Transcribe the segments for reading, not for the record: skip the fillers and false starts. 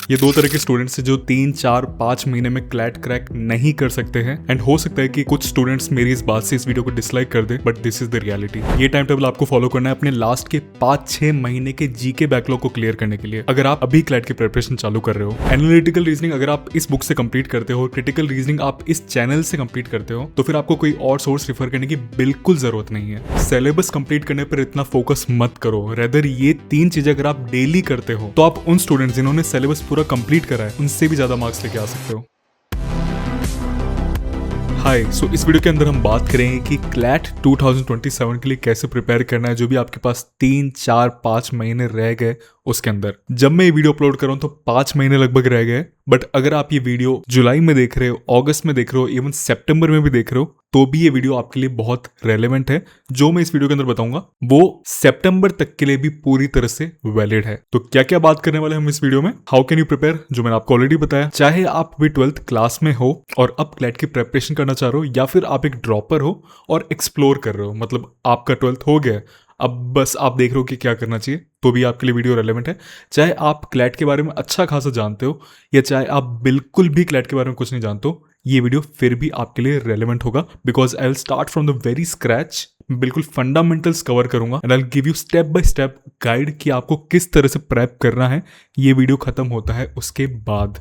ये दो तरह के स्टूडेंट्स हैं जो 3, 4, 5 महीने में क्लैट क्रैक नहीं कर सकते हैं। एंड हो सकता है कि कुछ स्टूडेंट्स मेरी इस बात से इस वीडियो को डिसलाइक कर दे, but this is the reality. ये टाइम टेबल आपको फॉलो करना है अपने लास्ट के 5-6 महीने के जीके बैकलॉग को क्लियर करने के लिए, अगर आप अभी क्लैट की प्रिपरेशन चालू कर रहे हो। एनालिटिकल रीजनिंग अगर आप इस बुक से कंप्लीट करते हो, क्रिटिकल रीजनिंग आप इस चैनल से कंप्लीट करते हो, तो फिर आपको कोई और सोर्स रेफर करने की बिल्कुल जरूरत नहीं है। सिलेबस कंप्लीट करने पर इतना फोकस मत करो, रेदर ये 3 चीजें अगर आप डेली करते हो तो आप उन स्टूडेंट्स जिन्होंने सिलेबस पूरा कंप्लीट करा है उनसे भी ज्यादा मार्क्स लेके आ सकते हो। हाय, सो इस वीडियो के अंदर हम बात करेंगे कि क्लैट 2027 के लिए कैसे प्रिपेयर करना है, जो भी आपके पास 3, 4, 5 महीने रह गए उसके अंदर। जब मैं ये वीडियो अपलोड कर रहा हूं तो 5 महीने लगभग रह गए, बट अगर आप ये वीडियो जुलाई में देख रहे हो, अगस्त में देख रहे हो, इवन सितंबर में भी देख रहे हो, तो भी ये वीडियो आपके लिए बहुत रेलेवेंट है। जो मैं इस वीडियो के अंदर बताऊंगा वो सितंबर तक के लिए भी पूरी तरह से वैलिड है। तो क्या क्या बात करने वाले हम इस वीडियो में, हाउ कैन यू प्रिपेयर, जो मैंने आपको ऑलरेडी बताया। चाहे आप भी 12th क्लास में हो और अब क्लैट की प्रिपरेशन करना चाह रहे हो, या फिर आप एक ड्रॉपर हो और एक्सप्लोर कर रहे हो, मतलब आपका 12th हो गया, अब बस आप देख रहे हो कि क्या करना चाहिए, तो भी आपके लिए वीडियो रेलेवेंट है। चाहे आप क्लैट के बारे में अच्छा खासा जानते हो, या चाहे आप बिल्कुल भी क्लैट के बारे में कुछ नहीं जानते हो, ये वीडियो फिर भी आपके लिए रेलेवेंट होगा, because I will start from the very scratch. बिल्कुल फंडामेंटल्स कवर करूंगा and I will give you step by step guide कि आपको किस तरह से प्रेप करना है। ये वीडियो खत्म होता है उसके बाद,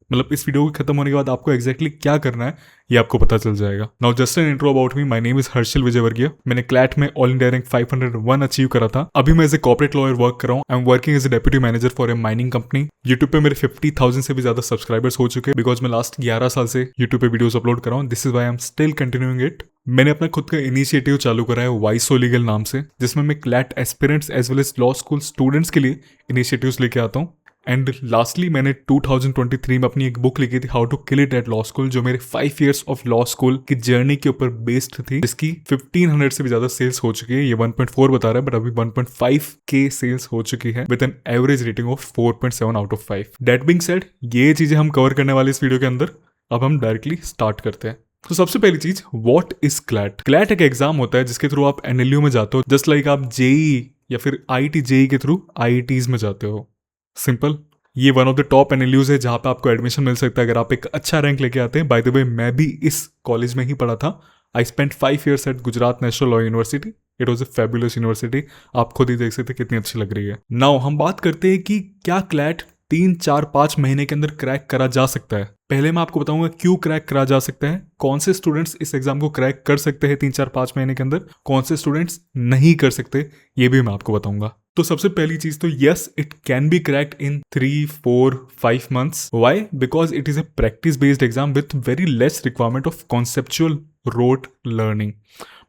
मतलब इस वीडियो के खत्म होने के बाद आपको एग्जैक्टली क्या करना है ये आपको पता चल जाएगा। Now just an intro about me, my name is Harshal Vijayvargiya. मैंने क्लैट में ऑल इंडिया रैंक 501 अचीव करा था। अभी मैं as a corporate lawyer work कर रहा हूँ। I am working as a deputy manager for a mining company. YouTube पे मेरे 50,000 से भी ज्यादा सब्सक्राइबर्स हो चुके हैं, बिकॉज मैं लास्ट 11 साल से यूट्यूब पे वीडियोस अपलोड कर रहा हूँ। This is why I am still continuing it. मैंने अपना खुद का इनिशिएटिव चालू करा है वाइसो लीगल नाम से, जिसमें मैं CLAT aspirants as well as law school students के लिए इनिशिएटिव्स लेके आता हूँ। एंड लास्टली मैंने 2023 में अपनी एक बुक लिखी थी, how to kill it at law school, जो मेरे 5 years ऑफ लॉ स्कूल की जर्नी के ऊपर बेस्ड थी, जिसकी 1500 से भी ज्यादा सेल्स हो चुकी है। ये 1.4 बता रहा है, बट अभी 1.5K सेल्स हो चुकी है with an average rating of 4.7 out of 5। That being said, ये चीजें हम कवर करने वाले इस वीडियो के अंदर। अब हम डायरेक्टली स्टार्ट करते हैं। तो सबसे पहली चीज, व्हाट इज क्लैट। क्लैट एक एग्जाम होता है जिसके थ्रू आप एनएलयू में जाते हो, जस्ट लाइक आप जेई या फिर आईआईटी जेई के थ्रू आईआईटीज में जाते हो। सिंपल। ये one of the top NLUs है जहां पे आपको एडमिशन मिल सकता है अगर आप एक अच्छा रैंक लेके आते हैं। बाय द वे, मैं भी इस कॉलेज में ही पढ़ा था। I spent 5 years at Gujarat National Law University. It was a fabulous university. आप खुद ही देख सकते हैं कितनी अच्छी लग रही है। नाउ हम बात करते हैं कि क्या क्लैट 3, 4, 5 महीने के अंदर क्रैक करा जा सकता है। पहले मैं आपको बताऊंगा क्यों क्रैक करा जा सकता है, कौन से स्टूडेंट्स इस एग्जाम को क्रैक कर सकते हैं 3, 4, 5 महीने के अंदर, कौन से स्टूडेंट्स नहीं कर सकते, ये भी मैं आपको बताऊंगा। तो सबसे पहली चीज तो yes, it can be cracked in 3, 4, 5 months। Why? Because it is a practice based exam with very less requirement of conceptual rote learning.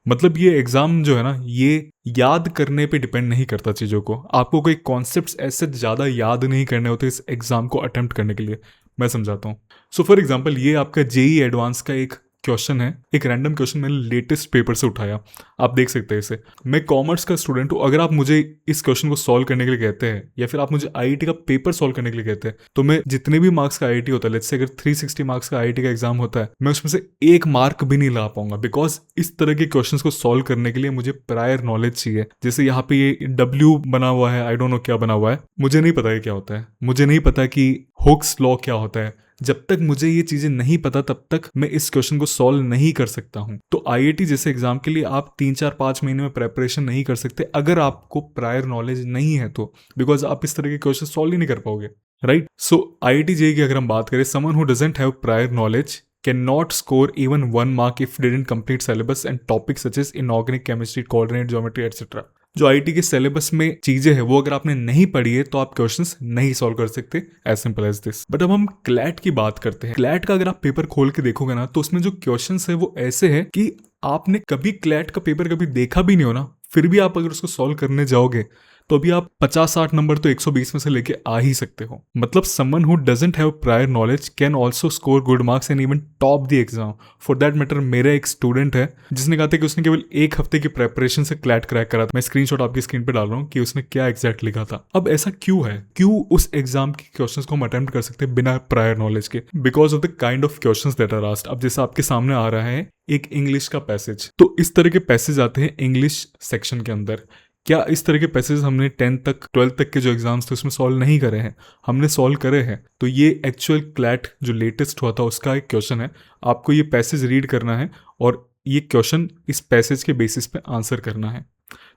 मतलब ये एग्जाम जो है ना, ये याद करने पे डिपेंड नहीं करता चीजों को। आपको कोई कॉन्सेप्ट्स ऐसे ज्यादा याद नहीं करने होते इस एग्जाम को अटेम्प्ट करने के लिए। मैं समझाता हूँ। सो फॉर एग्जाम्पल, ये आपका जेई एडवांस का एक क्वेश्चन है, एक रैंडम क्वेश्चन मैंने लेटेस्ट पेपर से उठाया। आप देख सकते हैं इसे। मैं कॉमर्स का स्टूडेंट हूँ। अगर आप मुझे इस क्वेश्चन को सॉल्व करने के लिए कहते हैं, या फिर आप मुझे आईआईटी का पेपर सॉल्व करने के लिए कहते हैं, तो मैं जितने भी मार्क्स का आईआईटी होता है, लेट्स से अगर 360 मार्क्स का आईआईटी का एग्जाम होता है, मैं उसमें से 1 मार्क भी नहीं ला पाऊंगा। बिकॉज इस तरह के क्वेश्चन को सॉल्व करने के लिए मुझे प्रायर नॉलेज चाहिए। जैसे यहाँ पे ये डब्ल्यू बना हुआ है, आई डोंट नो क्या बना हुआ है, मुझे नहीं पता है क्या होता है, मुझे नहीं पता कि हुक्स लॉ क्या होता है। जब तक मुझे ये चीजें नहीं पता तब तक मैं इस क्वेश्चन को सॉल्व नहीं कर सकता हूं। तो आईआईटी जैसे एग्जाम के लिए आप 3, 4, 5 महीने में प्रेपरेशन नहीं कर सकते अगर आपको प्रायर नॉलेज नहीं है तो, बिकॉज आप इस तरह के क्वेश्चन सॉल्व ही नहीं कर पाओगे, राइट। सो आईआईटी जेईई की अगर हम बात करें, someone who doesn't have prior knowledge can not score even 1 mark if didn't complete syllabus and topic such as inorganic chemistry, coordinate geometry etcetera. जो आईआईटी के सिलेबस में चीजें हैं वो अगर आपने नहीं पढ़ी है तो आप क्वेश्चंस नहीं सॉल्व कर सकते, as simple as this. But अब हम क्लैट की बात करते हैं। क्लैट का अगर आप पेपर खोल के देखोगे ना, तो उसमें जो क्वेश्चंस है वो ऐसे है कि आपने कभी क्लैट का पेपर कभी देखा भी नहीं हो ना, फिर भी आप अगर उसको सॉल्व करने जाओगे तो अभी आप 50-60 नंबर तो 120 में से लेके आ ही सकते हो। मतलब someone who doesn't have prior knowledge can also score good marks and even top the exam. For that matter, मेरा एक स्टूडेंट है जिसने कहा था कि उसने केवल 1 हफ्ते की प्रेपरेशन से क्लैट क्रैक करा था। मैं स्क्रीनशॉट आपकी स्क्रीन पे डाल रहा हूँ कि उसने क्या एग्जैक्ट लिखा था। अब ऐसा क्यों है, क्यों उस एग्जाम के क्वेश्चन को हम अटेम्प्ट कर सकते हैं बिना प्रायर नॉलेज के? Because of the kind of question that are asked. अब जैसे आपके सामने आ रहा है एक इंग्लिश का पैसेज, तो इस तरह के पैसेज आते हैं इंग्लिश सेक्शन के अंदर। क्या इस तरह के पैसेज हमने 10th तक 12th तक के जो एग्जाम्स थे उसमें सॉल्व नहीं करे हैं? हमने सॉल्व करे हैं। तो ये एक्चुअल क्लैट जो लेटेस्ट हुआ था उसका एक क्वेश्चन है। आपको ये पैसेज रीड करना है और ये क्वेश्चन इस पैसेज के बेसिस पे आंसर करना है।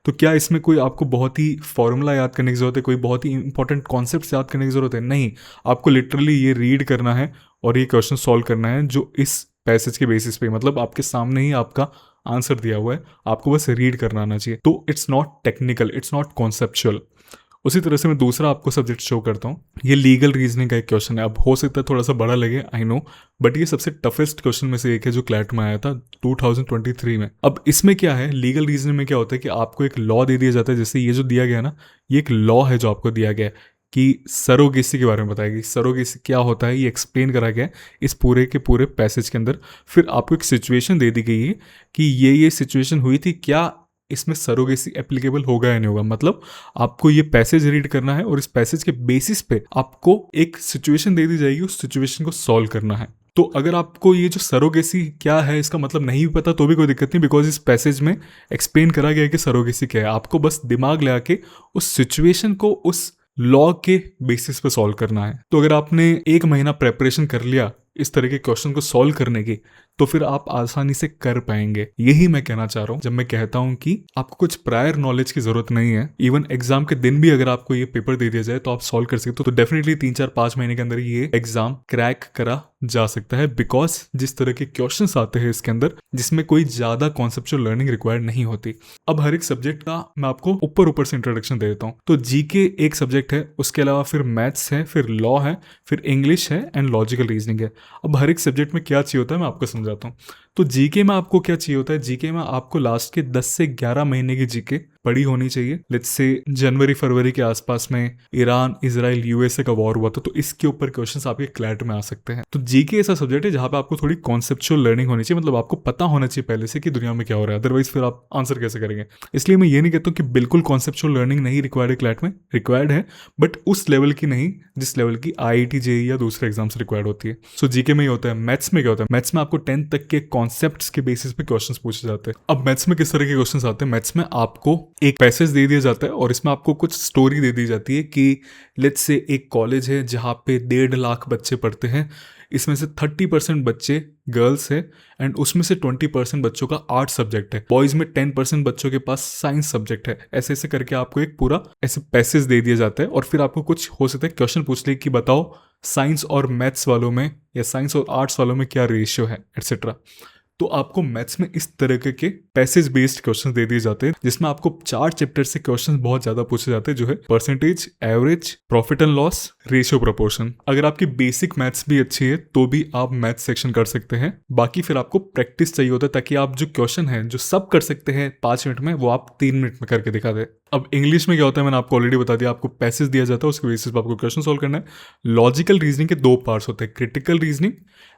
तो क्या इसमें कोई आपको बहुत ही फॉर्मूला याद करने की जरूरत है, कोई बहुत ही इंपॉर्टेंट कॉन्सेप्ट्स याद करने की जरूरत है? नहीं, आपको लिटरली ये रीड करना है और ये क्वेश्चन सॉल्व करना है जो इस पैसेज के बेसिस पे, मतलब आपके सामने ही आपका आंसर दिया हुआ है, आपको बस रीड करना आना चाहिए। तो it's not technical, it's not conceptual. उसी तरह से मैं दूसरा आपको सब्जेक्ट शो करता हूँ। ये लीगल रीजनिंग का एक क्वेश्चन है। अब हो सकता है थोड़ा सा बड़ा लगे, आई नो, बट ये सबसे टफेस्ट क्वेश्चन में से एक है जो क्लैट में आया था 2023 में। अब इसमें क्या है, लीगल रीजनिंग में क्या होता है कि आपको एक लॉ दे दिया जाता है। जैसे ये जो दिया गया ना, ये एक लॉ है जो आपको दिया गया है कि सरोगेसी के बारे में बताएगी। सरोगेसी क्या होता है ये एक्सप्लेन करा गया है इस पूरे के पूरे पैसेज के अंदर। फिर आपको एक सिचुएशन दे दी गई है कि ये सिचुएशन हुई थी, क्या इसमें सरोगेसी एप्लीकेबल होगा या नहीं होगा। मतलब आपको ये पैसेज रीड करना है और इस पैसेज के बेसिस पे आपको एक सिचुएशन दे दी जाएगी, उस सिचुएशन को सॉल्व करना है। तो अगर आपको ये जो सरोगेसी क्या है इसका मतलब नहीं भी पता तो भी कोई दिक्कत नहीं, बिकॉज इस पैसेज में एक्सप्लेन करा गया है कि सरोगेसी क्या है। आपको बस दिमाग लगा के उस सिचुएशन को उस लॉ के बेसिस पे सॉल्व करना है। तो अगर आपने 1 महीना प्रेपरेशन कर लिया इस तरह के क्वेश्चन को सॉल्व करने की, तो फिर आप आसानी से कर पाएंगे। यही मैं कहना चाह रहा हूं जब मैं कहता हूं कि आपको कुछ प्रायर नॉलेज की जरूरत नहीं है। इवन एग्जाम के दिन भी अगर आपको ये पेपर दे दिया जाए तो आप सॉल्व कर सकते हो। तो डेफिनेटली 3-4-5 महीने के अंदर ये एग्जाम क्रैक करा जा सकता है, बिकॉज जिस तरह के क्वेश्चंस आते हैं इसके अंदर जिसमें कोई ज्यादा कॉन्सेप्चुअल लर्निंग रिक्वायर्ड नहीं होती। अब हर एक सब्जेक्ट का मैं आपको ऊपर से इंट्रोडक्शन दे देता हूँ। तो जीके एक सब्जेक्ट है, उसके अलावा फिर मैथ्स है, फिर लॉ है, फिर इंग्लिश है एंड लॉजिकल रीजनिंग है। अब हर एक सब्जेक्ट में क्या चाहिए होता है मैं आपको समझाता हूँ। तो जीके में आपको क्या चाहिए होता है, जीके में आपको लास्ट के 10 से 11 महीने की जीके पढ़ी होनी चाहिए। लेट्स से जनवरी फरवरी के आसपास में ईरान इजराइल यूएसए का वॉर हुआ था, तो इसके ऊपर क्वेश्चंस आपके क्लैट में आ सकते हैं। तो जीके ऐसा सब्जेक्ट है जहां पे आपको थोड़ी कॉन्सेप्चुअल लर्निंग होनी चाहिए, मतलब आपको पता होना चाहिए पहले से कि दुनिया में क्या हो रहा है, अदरवाइज फिर आप आंसर कैसे करेंगे। इसलिए मैं ये नहीं कहता हूँ कि बिल्कुल कॉन्सेप्चुअल लर्निंग नहीं रिक्वायर्ड है क्लैट में, रिक्वायर्ड है, बट उस लेवल की नहीं जिस लेवल की आईआईटी जेईई या दूसरे एग्जाम्स रिक्वायर्ड होती है। सो जीके में ही होता है। मैथ्स में क्या होता है, मैथ्स में आपको 10th तक के कॉन्सेप्ट्स के बेसिस पे क्वेश्चंस पूछे जाते हैं। अब मैथ्स में किस तरह के क्वेश्चंस आते हैं, मैथ्स में आपको एक पैसेज दे दिया जाता है और इसमें आपको कुछ स्टोरी दे दी जाती है कि लेट्स से एक कॉलेज है जहाँ पे 1.5 लाख बच्चे पढ़ते हैं, इसमें से 30% बच्चे गर्ल्स है एंड उसमें से 20% बच्चों का आर्ट सब्जेक्ट है, बॉयज में 10% बच्चों के पास साइंस सब्जेक्ट है। ऐसे ऐसे करके आपको एक पूरा ऐसे पैसेज दे दिया जाता है और फिर आपको कुछ हो सकता है क्वेश्चन पूछ ले कि बताओ साइंस और मैथ्स वालों में या साइंस और आर्ट्स वालों में क्या रेशियो है एटसेट्रा। तो आपको मैथ्स में इस तरह के पैसेज बेस्ड क्वेश्चंस दे दिए जाते हैं जिसमें आपको 4 चैप्टर से क्वेश्चंस बहुत ज्यादा पूछे जाते हैं, जो है percentage, average, profit and loss, ratio, proportion. अगर आपकी बेसिक मैथ्स भी अच्छी है तो भी आप मैथ्स सेक्शन कर सकते हैं। बाकी फिर आपको प्रैक्टिस चाहिए होता है ताकि आप जो क्वेश्चन है जो सब कर सकते हैं 5 मिनट में, वो आप 3 मिनट में करके दिखा दे। अब इंग्लिश में क्या होता है मैंने आपको ऑलरेडी बता दिया, आपको पैसेज दिया जाता है, उसके बेसिस पर आपको क्वेश्चन सॉल्व करना है। लॉजिकल रीजनिंग के 2 पार्ट्स होते हैं, critical reasoning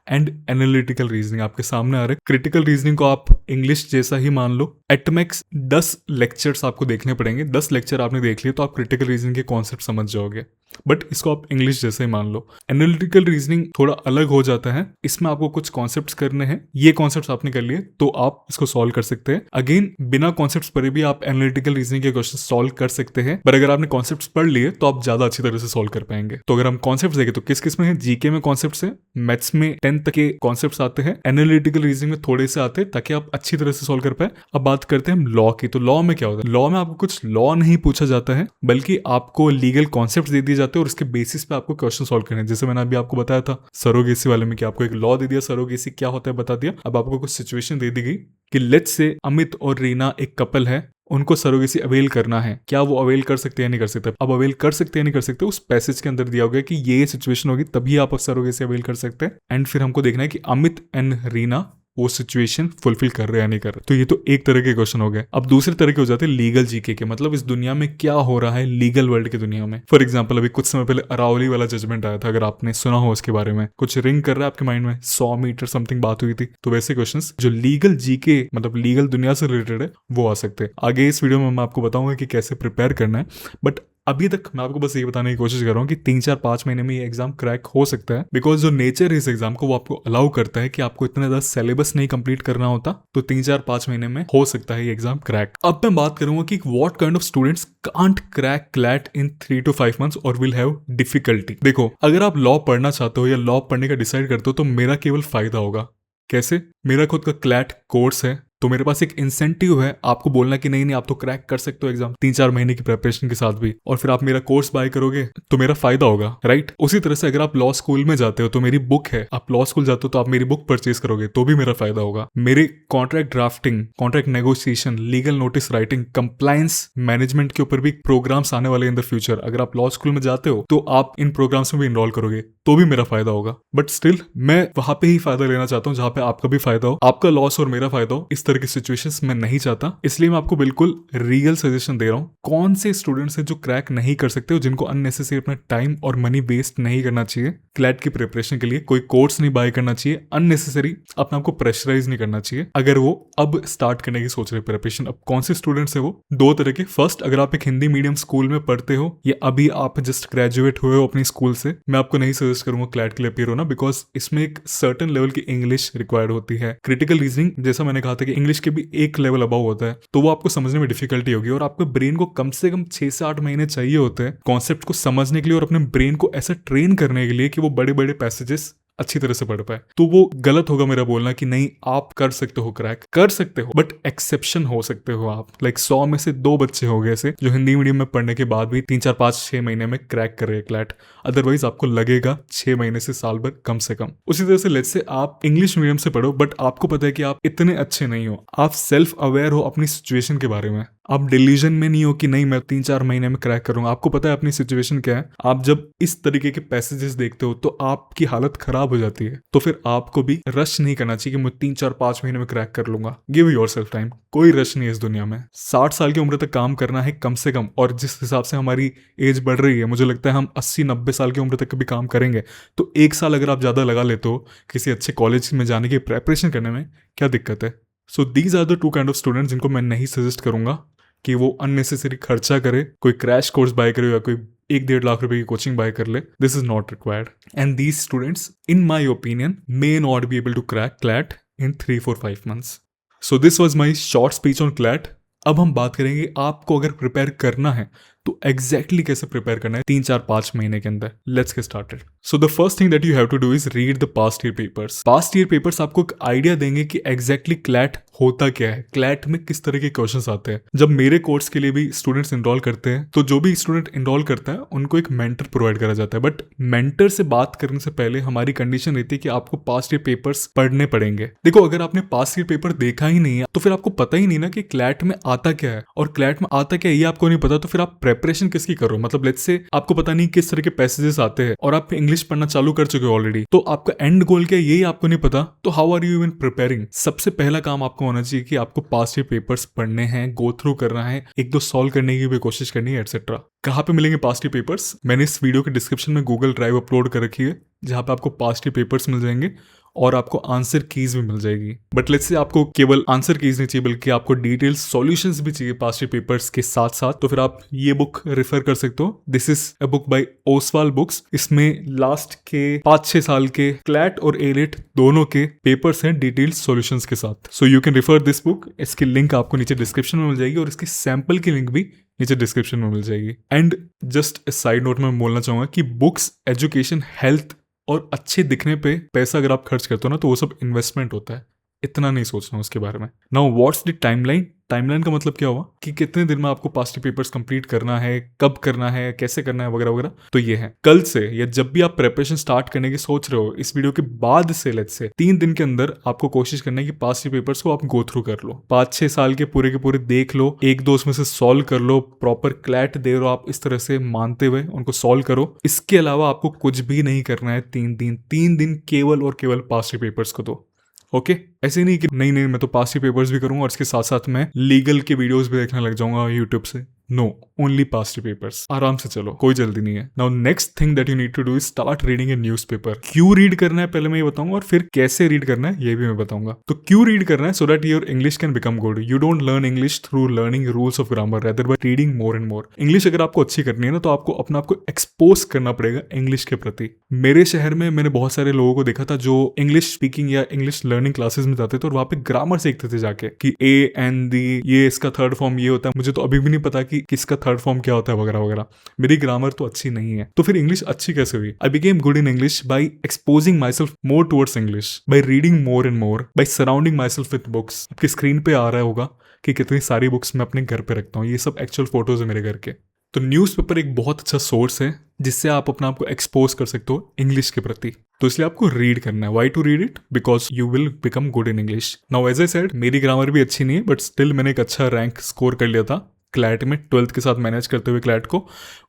and analytical reasoning. आपके सामने आ रहे हैं। क्रिटिकल रीजनिंग को आप इंग्लिश जैसा ही मान लो। एटमैक्स 10 लेक्चर्स आपको देखने पड़ेंगे, 10 लेक्चर आपने देख लिए तो आप क्रिटिकल रीजनिंग के कॉन्सेप्ट समझ जाओगे, बट इसको आप इंग्लिश जैसे ही मान लो। एनालिटिकल रीजनिंग थोड़ा अलग हो जाता है, इसमें आपको कुछ कॉन्सेप्ट्स करने हैं, ये कॉन्सेप्ट्स आपने कर लिए तो आप इसको सॉल्व कर सकते हैं। अगेन बिना कॉन्सेप्ट्स पढ़े भी आप एनालिटिकल रीजनिंग के क्वेश्चन सॉल्व कर सकते हैं, पर अगर आपने कॉन्सेप्ट्स पढ़ लिए तो आप ज्यादा अच्छी तरह से सॉल्व कर पाएंगे। तो अगर हम कॉन्सेप्ट्स देखें तो किस किस में है, जीके में कॉन्सेप्ट्स है, मैथ्स में 10th के कॉन्सेप्ट्स आते हैं, एनालिटिकल रीजनिंग में थोड़े से आते हैं ताकि आप अच्छी तरह से सॉल्व कर पाए। अब बात करते हैं हम लॉ की। तो लॉ में क्या होता है, लॉ में आपको कुछ लॉ नहीं पूछा जाता है बल्कि आपको लीगल कॉन्सेप्ट्स दे दिए जाते हैं और उसके बेसिस पे आपको क्वेश्चन सॉल्व करने हैं। जैसे मैंने अभी आपको बताया था सरोगेसी वाले में कि आपको एक लॉ दे दिया, सरोगेसी क्या होता है बता दिया। अब आपको कुछ सिचुएशन दे दी गई कि लेट्स से अमित और रीना एक कपल है, उनको सरोगेसी अवेल करना है, क्या वो अवेल कर सकते हैं नहीं कर सकते। अब अवेल कर सकते हैं नहीं कर सकते, उस पैसेज के अंदर दिया गया कि ये सिचुएशन होगी तभी आप सरोगेसी अवेल कर सकते हैं। एंड फिर हमको देखना है कि अमित एंड रीना वो सिचुएशन फुलफिल कर रहे हैं या नहीं कर रहे। तो ये तो एक तरह के क्वेश्चन हो गए। अब दूसरे तरह के हो जाते हैं लीगल जीके के, मतलब इस दुनिया में क्या हो रहा है लीगल वर्ल्ड की दुनिया में। फॉर एग्जांपल अभी कुछ समय पहले अरावली वाला जजमेंट आया था, अगर आपने सुना हो उसके बारे में, कुछ रिंग कर रहा है आपके माइंड में, 100 मीटर समथिंग बात हुई थी। तो वैसे क्वेश्चंस जो लीगल जीके मतलब लीगल दुनिया से रिलेटेड है वो आ सकते हैं। आगे इस वीडियो में मैं आपको बताऊंगा कि कैसे प्रिपेयर करना है। बट अभी तक मैं आपको बस ये बताने की कोशिश कर रहा हूँ कि 3-4-5 महीने में ये एग्जाम क्रैक हो सकता है, बिकॉज जो नेचर है इस एग्जाम को वो आपको अलाउ करता है कि आपको इतना ज्यादा सिलेबस नहीं कंप्लीट करना होता, तो 3-4-5 महीने में हो सकता है ये एग्जाम क्रैक। अब मैं बात करूंगा कि what kind of students can't crack CLAT in 3 to 5 months और विल हैव डिफिकल्टी। देखो, अगर आप लॉ पढ़ना चाहते हो या लॉ पढ़ने का डिसाइड करते हो तो मेरा केवल फायदा होगा। कैसे? मेरा खुद का क्लैट कोर्स है, तो मेरे पास एक इंसेंटिव है आपको बोलना कि नहीं नहीं आप तो क्रैक कर सकते हो एग्जाम 3-4 महीने की प्रिपरेशन के साथ भी, और फिर आप मेरा कोर्स बाय करोगे तो मेरा फायदा होगा, राइट? उसी तरह से अगर आप लॉ स्कूल में जाते हो तो मेरी बुक है, आप लॉ स्कूल जाते हो तो आप मेरी बुक परचेज करोगे तो भी मेरा फायदा होगा। मेरे contract drafting, contract negotiation, legal notice writing, compliance management के ऊपर भी प्रोग्राम्स आने वाले इन द फ्यूचर। अगर आप लॉ स्कूल में जाते हो तो आप इन प्रोग्राम्स में भी इनरोल करोगे तो भी मेरा फायदा होगा। बट स्टिल मैं वहां पे ही फायदा लेना चाहता हूँ जहां पे आपका भी फायदा हो, आपका लॉस और मेरा फायदा हो। इस तरह की सिचुएशंस मैं नहीं चाहता, इसलिए मैं आपको बिल्कुल रियल सजेशन दे रहा हूँ। कौन से स्टूडेंट्स हैं जो क्रैक नहीं कर सकते हो, जिनको अननेसेसरी अपना टाइम और मनी वेस्ट नहीं करना चाहिए क्लैट की प्रिपरेशन के लिए, कोई कोर्स नहीं बाय करना चाहिए, अननेसेसरी अपने आपको प्रेशराइज नहीं करना चाहिए अगर वो अब स्टार्ट करने की सोच रहे प्रिपरेशन। अब कौन से स्टूडेंट्स है वो? दो तरह के। फर्स्ट, अगर आप एक हिंदी मीडियम स्कूल में पढ़ते हो या अभी आप जस्ट ग्रेजुएट हुए हो अपनी स्कूल से, मैं आपको नहीं सजेस्ट करूंगा क्लैट के लिए अपियर होना, बिकॉज इसमें एक सर्टन लेवल की इंग्लिश रिक्वायर्ड होती है। क्रिटिकल रीजनिंग, जैसा मैंने कहा था कि इंग्लिश के भी एक लेवल अबव होता है, तो वो आपको समझने में डिफिकल्टी होगी और आपके ब्रेन को कम से कम 6 से 8 महीने चाहिए होते हैं कॉन्सेप्ट को समझने के लिए और अपने ब्रेन को ऐसा ट्रेन करने के लिए कि वो बड़े बड़े पैसेजेस अच्छी तरह से पढ़ पाए। तो वो गलत होगा मेरा बोलना कि नहीं आप कर सकते हो, क्रैक कर सकते हो, बट एक्सेप्शन हो सकते हो आप। लाइक 100 में से 2 बच्चे हो गए ऐसे जो हिंदी मीडियम में पढ़ने के बाद भी 3-4-5-6 महीने में क्रैक कर रहे हैं क्लैट। अदरवाइज आपको लगेगा 6 महीने से साल भर कम से कम। उसी तरह से लेट्स से आप इंग्लिश मीडियम से पढ़ो बट आपको पता है कि आप इतने अच्छे नहीं हो, आप सेल्फ अवेयर हो अपनी सिचुएशन के बारे में, आप डिलीजन में नहीं हो कि नहीं मैं 3-4 महीने में क्रैक करूंगा। आपको पता है अपनी सिचुएशन क्या है। आप जब इस तरीके के पैसेजेस देखते हो तो आपकी हालत खराब हो जाती है, तो फिर आपको भी रश नहीं करना चाहिए कि मैं 3-4-5 महीने में क्रैक कर लूंगा। Give yourself time. कोई रश नहीं है इस दुनिया में। 60 साल की उम्र तक काम करना है कम से कम, और जिस हिसाब से हमारी एज बढ़ रही है मुझे लगता है हम 80-90 साल की उम्र तक भी काम करेंगे। तो 1 साल अगर आप ज्यादा लगा लेते हो किसी अच्छे कॉलेज में जाने की प्रेपरेशन करने में, क्या दिक्कत है? So these are the 2 kind of students जिनको मैं नहीं सजेस्ट करूंगा कि वो अननेसेसरी खर्चा करे, कोई क्रैश कोर्स बाय करे या कोई 1-1.5 लाख रुपए की कोचिंग बाय कर ले। This is not required and these students in my opinion may not be able to crack CLAT in 3-4-5 months। So this was my short speech on CLAT. अब हम बात करेंगे आपको अगर प्रिपेयर करना है तो एग्जैक्टली कैसे प्रिपेयर करना है 3-4-5 महीने के अंदर। Let's get started. So the first thing that you have to do is read the past year papers. Past year papers आपको एक आइडिया देंगे कि एग्जैक्टली क्लैट होता क्या है, क्लैट में किस तरह के क्वेश्चंस आते हैं। जब मेरे कोर्स के लिए भी स्टूडेंट्स इनरोल करते हैं तो जो भी स्टूडेंट इनरोल करता है उनको एक मेंटर प्रोवाइड करा जाता है, बट मेंटर से बात करने से पहले हमारी कंडीशन रहती है कि आपको पास्ट ईयर पेपर्स पढ़ने पड़ेंगे। देखो, अगर आपने पास्ट ईयर पेपर देखा ही नहीं है तो फिर आपको पता ही नहीं ना कि क्लैट में आता क्या है, और क्लैट में आता क्या है ये आपको नहीं पता, तो फिर आप प्रेपरेशन किसकी करो? मतलब लेट्स से आपको पता नहीं किस तरह के पैसेजेस आते हैं और आप इंग्लिश पढ़ना चालू कर चुके हो ऑलरेडी, तो आपका एंड गोल क्या है यही आपको नहीं पता, तो how are you even preparing? सबसे पहला काम आपको होना चाहिए कि आपको पास्ट ईयर पेपर्स पढ़ने हैं, गो थ्रू करना है, 1-2 सॉल्व करने की भी कोशिश करनी है एटसेट्रा। कहाँ पे मिलेंगे पास्ट ईयर पेपर्स? मैंने इस वीडियो के डिस्क्रिप्शन में गूगल ड्राइव अपलोड कर रखी है जहाँ पे आपको पास्ट ईयर पेपर्स मिल जाएंगे और आपको आंसर कीज भी मिल जाएगी। बट लेट्स से आपको केवल आंसर कीज नहीं चाहिए बल्कि आपको डिटेल सॉल्यूशंस भी चाहिए पास्ट ईयर पेपर्स के साथ साथ, तो फिर आप ये बुक रेफर कर सकते हो। This is a book by Oswal books. इसमें लास्ट के 5-6 साल के क्लैट और एलेट दोनों के पेपर्स हैं डिटेल्ड सॉल्यूशंस के साथ। So you can refer this book. इसकी लिंक आपको नीचे डिस्क्रिप्शन में मिल जाएगी और इसकी सैंपल की लिंक भी नीचे डिस्क्रिप्शन में मिल जाएगी। एंड जस्ट साइड नोट में बोलना चाहूंगा कि बुक्स, एजुकेशन, हेल्थ और अच्छे दिखने पे पैसा अगर आप खर्च करते हो ना तो वो सब इन्वेस्टमेंट होता है, इतना नहीं सोचना उसके बारे में। Now what's the timeline? Timeline का मतलब क्या हुआ कि कितने दिन में आपको पास्ट ईयर पेपर्स कंप्लीट करना है, कब करना है, कैसे करना है वगैरह वगैरह। तो ये है कल से या जब भी आप प्रिपरेशन स्टार्ट करने की सोच रहे हो इस वीडियो के बाद से लेट्स से 3 दिन के अंदर आपको कोशिश करना है कि पास्ट ईयर पेपर्स को आप गो थ्रू कर लो, 5-6 साल के पूरे देख लो, 1-2 उसमें से सॉल्व कर लो, प्रॉपर क्लैट दे रहो आप इस तरह से मानते हुए उनको सॉल्व करो। इसके अलावा आपको कुछ भी नहीं करना है 3 दिन केवल और केवल पास्ट ईयर पेपर्स को दो। ओके, ऐसे नहीं कि नहीं नहीं मैं तो पास्ट के पेपर्स भी करूंगा और इसके साथ साथ मैं लीगल के वीडियोस भी देखने लग जाऊंगा यूट्यूब से। No, only past papers. आराम से चलो, कोई जल्दी नहीं है। Now next thing that you need to do is start reading a newspaper. क्यों रीड करना है पहले मैं ये बताऊंगा, और फिर कैसे रीड करना है ये भी मैं बताऊंगा। तो क्यों रीड करना है? So that your English can become good. You don't learn English through learning rules of grammar, rather by reading more and more. English अगर आपको अच्छी करनी है ना, तो आपको अपने आप को एक्सपोज करना पड़ेगा इंग्लिश के प्रति। मेरे शहर में मैंने बहुत सारे लोगों को देखा था जो इंग्लिश स्पीकिंग या इंग्लिश लर्निंग क्लासेस में जाते थे और वहां पे ग्रामर सीखते थे जाके कि ए एंड दी, ये इसका थर्ड फॉर्म ये होता है। मुझे तो अभी भी नहीं पता कि किसका थर्ड फॉर्म क्या होता है वगैरह वगैरह। मेरी ग्रामर तो अच्छी नहीं है, तो फिर इंग्लिश अच्छी कैसे हुई? I became good in English by exposing my self more towards English, by reading more and more, by surrounding my self with books. आपकी स्क्रीन पे आ रहा होगा कि कितनी सारी बुक्स मैं अपने घर पे रखता हूँ। ये सब एक्चुअल फोटोज है मेरे घर के। तो न्यूज़पेपर एक बहुत अच्छा सोर्स है जिससे आप अपने आप को एक्सपोज कर सकते हो इंग्लिश के प्रति। तो इसलिए आपको रीड करना है। Why to read it? Because you will become good in English. Now as I said, मेरी ग्रामर भी अच्छी नहीं है, बट स्टिल मैंने एक अच्छा रैंक स्कोर कर लिया था क्लैट में, 12th के साथ मैनेज करते हुए क्लैट को।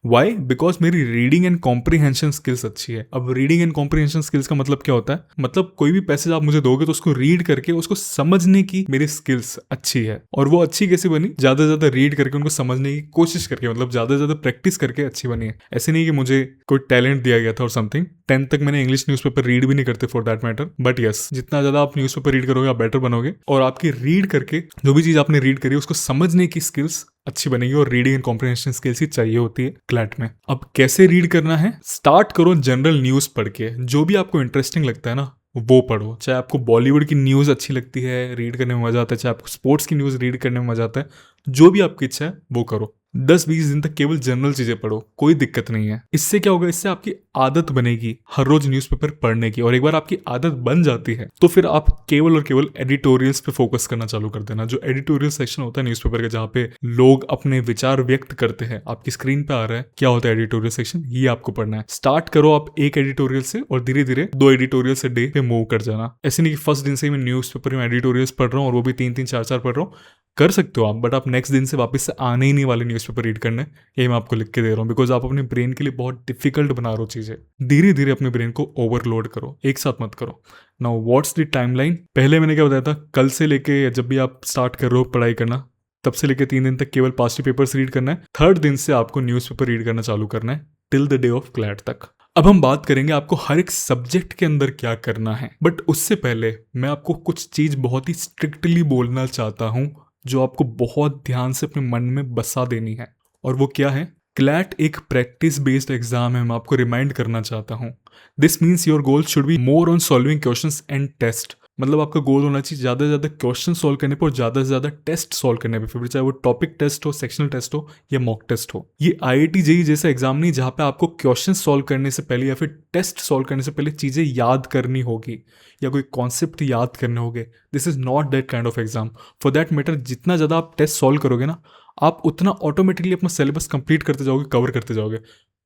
वाई? बिकॉज मेरी रीडिंग एंड कॉम्प्रीहेंशन स्किल्स अच्छी है। अब रीडिंग एंड कॉम्प्रीहेंशन स्किल्स का मतलब क्या होता है? मतलब कोई भी पैसेज आप मुझे दोगे तो उसको रीड करके उसको समझने की मेरी स्किल्स अच्छी है। और वो अच्छी कैसे बनी? ज्यादा से ज्यादा रीड करके उनको समझने की कोशिश करके, मतलब ज्यादा से ज्यादा प्रैक्टिस करके अच्छी बनी है। ऐसे नहीं कि मुझे कोई टैलेंट दिया गया था और समथिंग। 10th तक मैंने इंग्लिश न्यूज़पेपर रीड भी नहीं करते for that matter. But yes, जितना ज्यादा आप न्यूज़पेपर रीड करोगे आप बेटर बनोगे, और आपकी रीड करके जो भी चीज आपने रीड करी उसको समझने की स्किल्स अच्छी बनेगी। और रीडिंग एंड कॉम्प्रिहेंशन स्किल्स ही चाहिए होती है क्लैट में। अब कैसे रीड करना है? स्टार्ट करो जनरल न्यूज पढ़ के। जो भी आपको इंटरेस्टिंग लगता है ना वो पढ़ो। चाहे आपको बॉलीवुड की न्यूज अच्छी लगती है, रीड करने में मजा आता है, चाहे आपको स्पोर्ट्स की न्यूज रीड करने में मजा आता है, जो भी आपकी इच्छा है वो करो। 10-20 दिन तक केवल जनरल चीजें पढ़ो, कोई दिक्कत नहीं है। इससे क्या होगा? इससे आपकी आदत बनेगी हर रोज न्यूज़पेपर पढ़ने की। और एक बार आपकी आदत बन जाती है तो फिर आप केवल और केवल एडिटोरियल्स पे फोकस करना चालू कर देना। जो एडिटोरियल सेक्शन होता है न्यूज़पेपर का, जहाँ पे लोग अपने विचार व्यक्त करते हैं, आपकी स्क्रीन पे आ रहा है क्या होता है एडिटोरियल सेक्शन, ये आपको पढ़ना है। स्टार्ट करो आप एक एडिटोरियल से और धीरे धीरे 2 एडिटोरियल से डे पे मूव कर जाना। ऐसे नहीं कि फर्स्ट दिन से ही मैं न्यूज़पेपर में एडिटोरियल्स पढ़ रहा हूँ और वो भी 3-3 4-4 पढ़ रहा हूँ। कर सकते हो आप, बट आप नेक्स्ट दिन से वापस से आने ही नहीं वाले न्यूज़पेपर रीड करने। ये मैं आपको लिख के दे रहा हूँ, बिकॉज आप अपने ब्रेन के लिए बहुत डिफिकल्ट बना रहे हो चीजें। धीरे धीरे अपने ब्रेन को ओवरलोड करो, एक साथ मत करो। Now what's the timeline? पहले मैंने क्या बताया था, कल से लेके जब भी आप स्टार्ट कर रहे हो पढ़ाई करना, तब से लेके 3 दिन तक केवल पास्ट पेपर्स रीड करना है। 3rd दिन से आपको न्यूज़पेपर रीड करना चालू करना है till the day of CLAT तक। अब हम बात करेंगे आपको हर एक सब्जेक्ट के अंदर क्या करना है, बट उससे पहले मैं आपको कुछ चीज बहुत ही स्ट्रिक्टली बोलना चाहता हूं जो आपको बहुत ध्यान से अपने मन में बसा देनी है। और वो क्या है? क्लैट एक प्रैक्टिस बेस्ड एग्जाम है, मैं आपको रिमाइंड करना चाहता हूं। This means your goal should be more on solving questions and test. मतलब आपका गोल होना चाहिए ज्यादा से ज्यादा क्वेश्चन सॉल्व करने पर और ज्यादा से ज्यादा टेस्ट सॉल्व करने पे, फिर चाहे वो टॉपिक टेस्ट हो, सेक्शनल टेस्ट हो या मॉक टेस्ट हो। ये IIT JEE जैसा एग्जाम नहीं जहां पे आपको क्वेश्चन सॉल्व करने से पहले या फिर टेस्ट सॉल्व करने से पहले चीजें याद करनी होगी या कोई कॉन्सेप्ट याद करने होंगे। This is not that kind of exam. For that matter जितना ज्यादा आप टेस्ट सॉल्व करोगे ना, आप उतना ऑटोमेटिकली अपना सिलेबस कंप्लीट करते जाओगे, कवर करते जाओगे।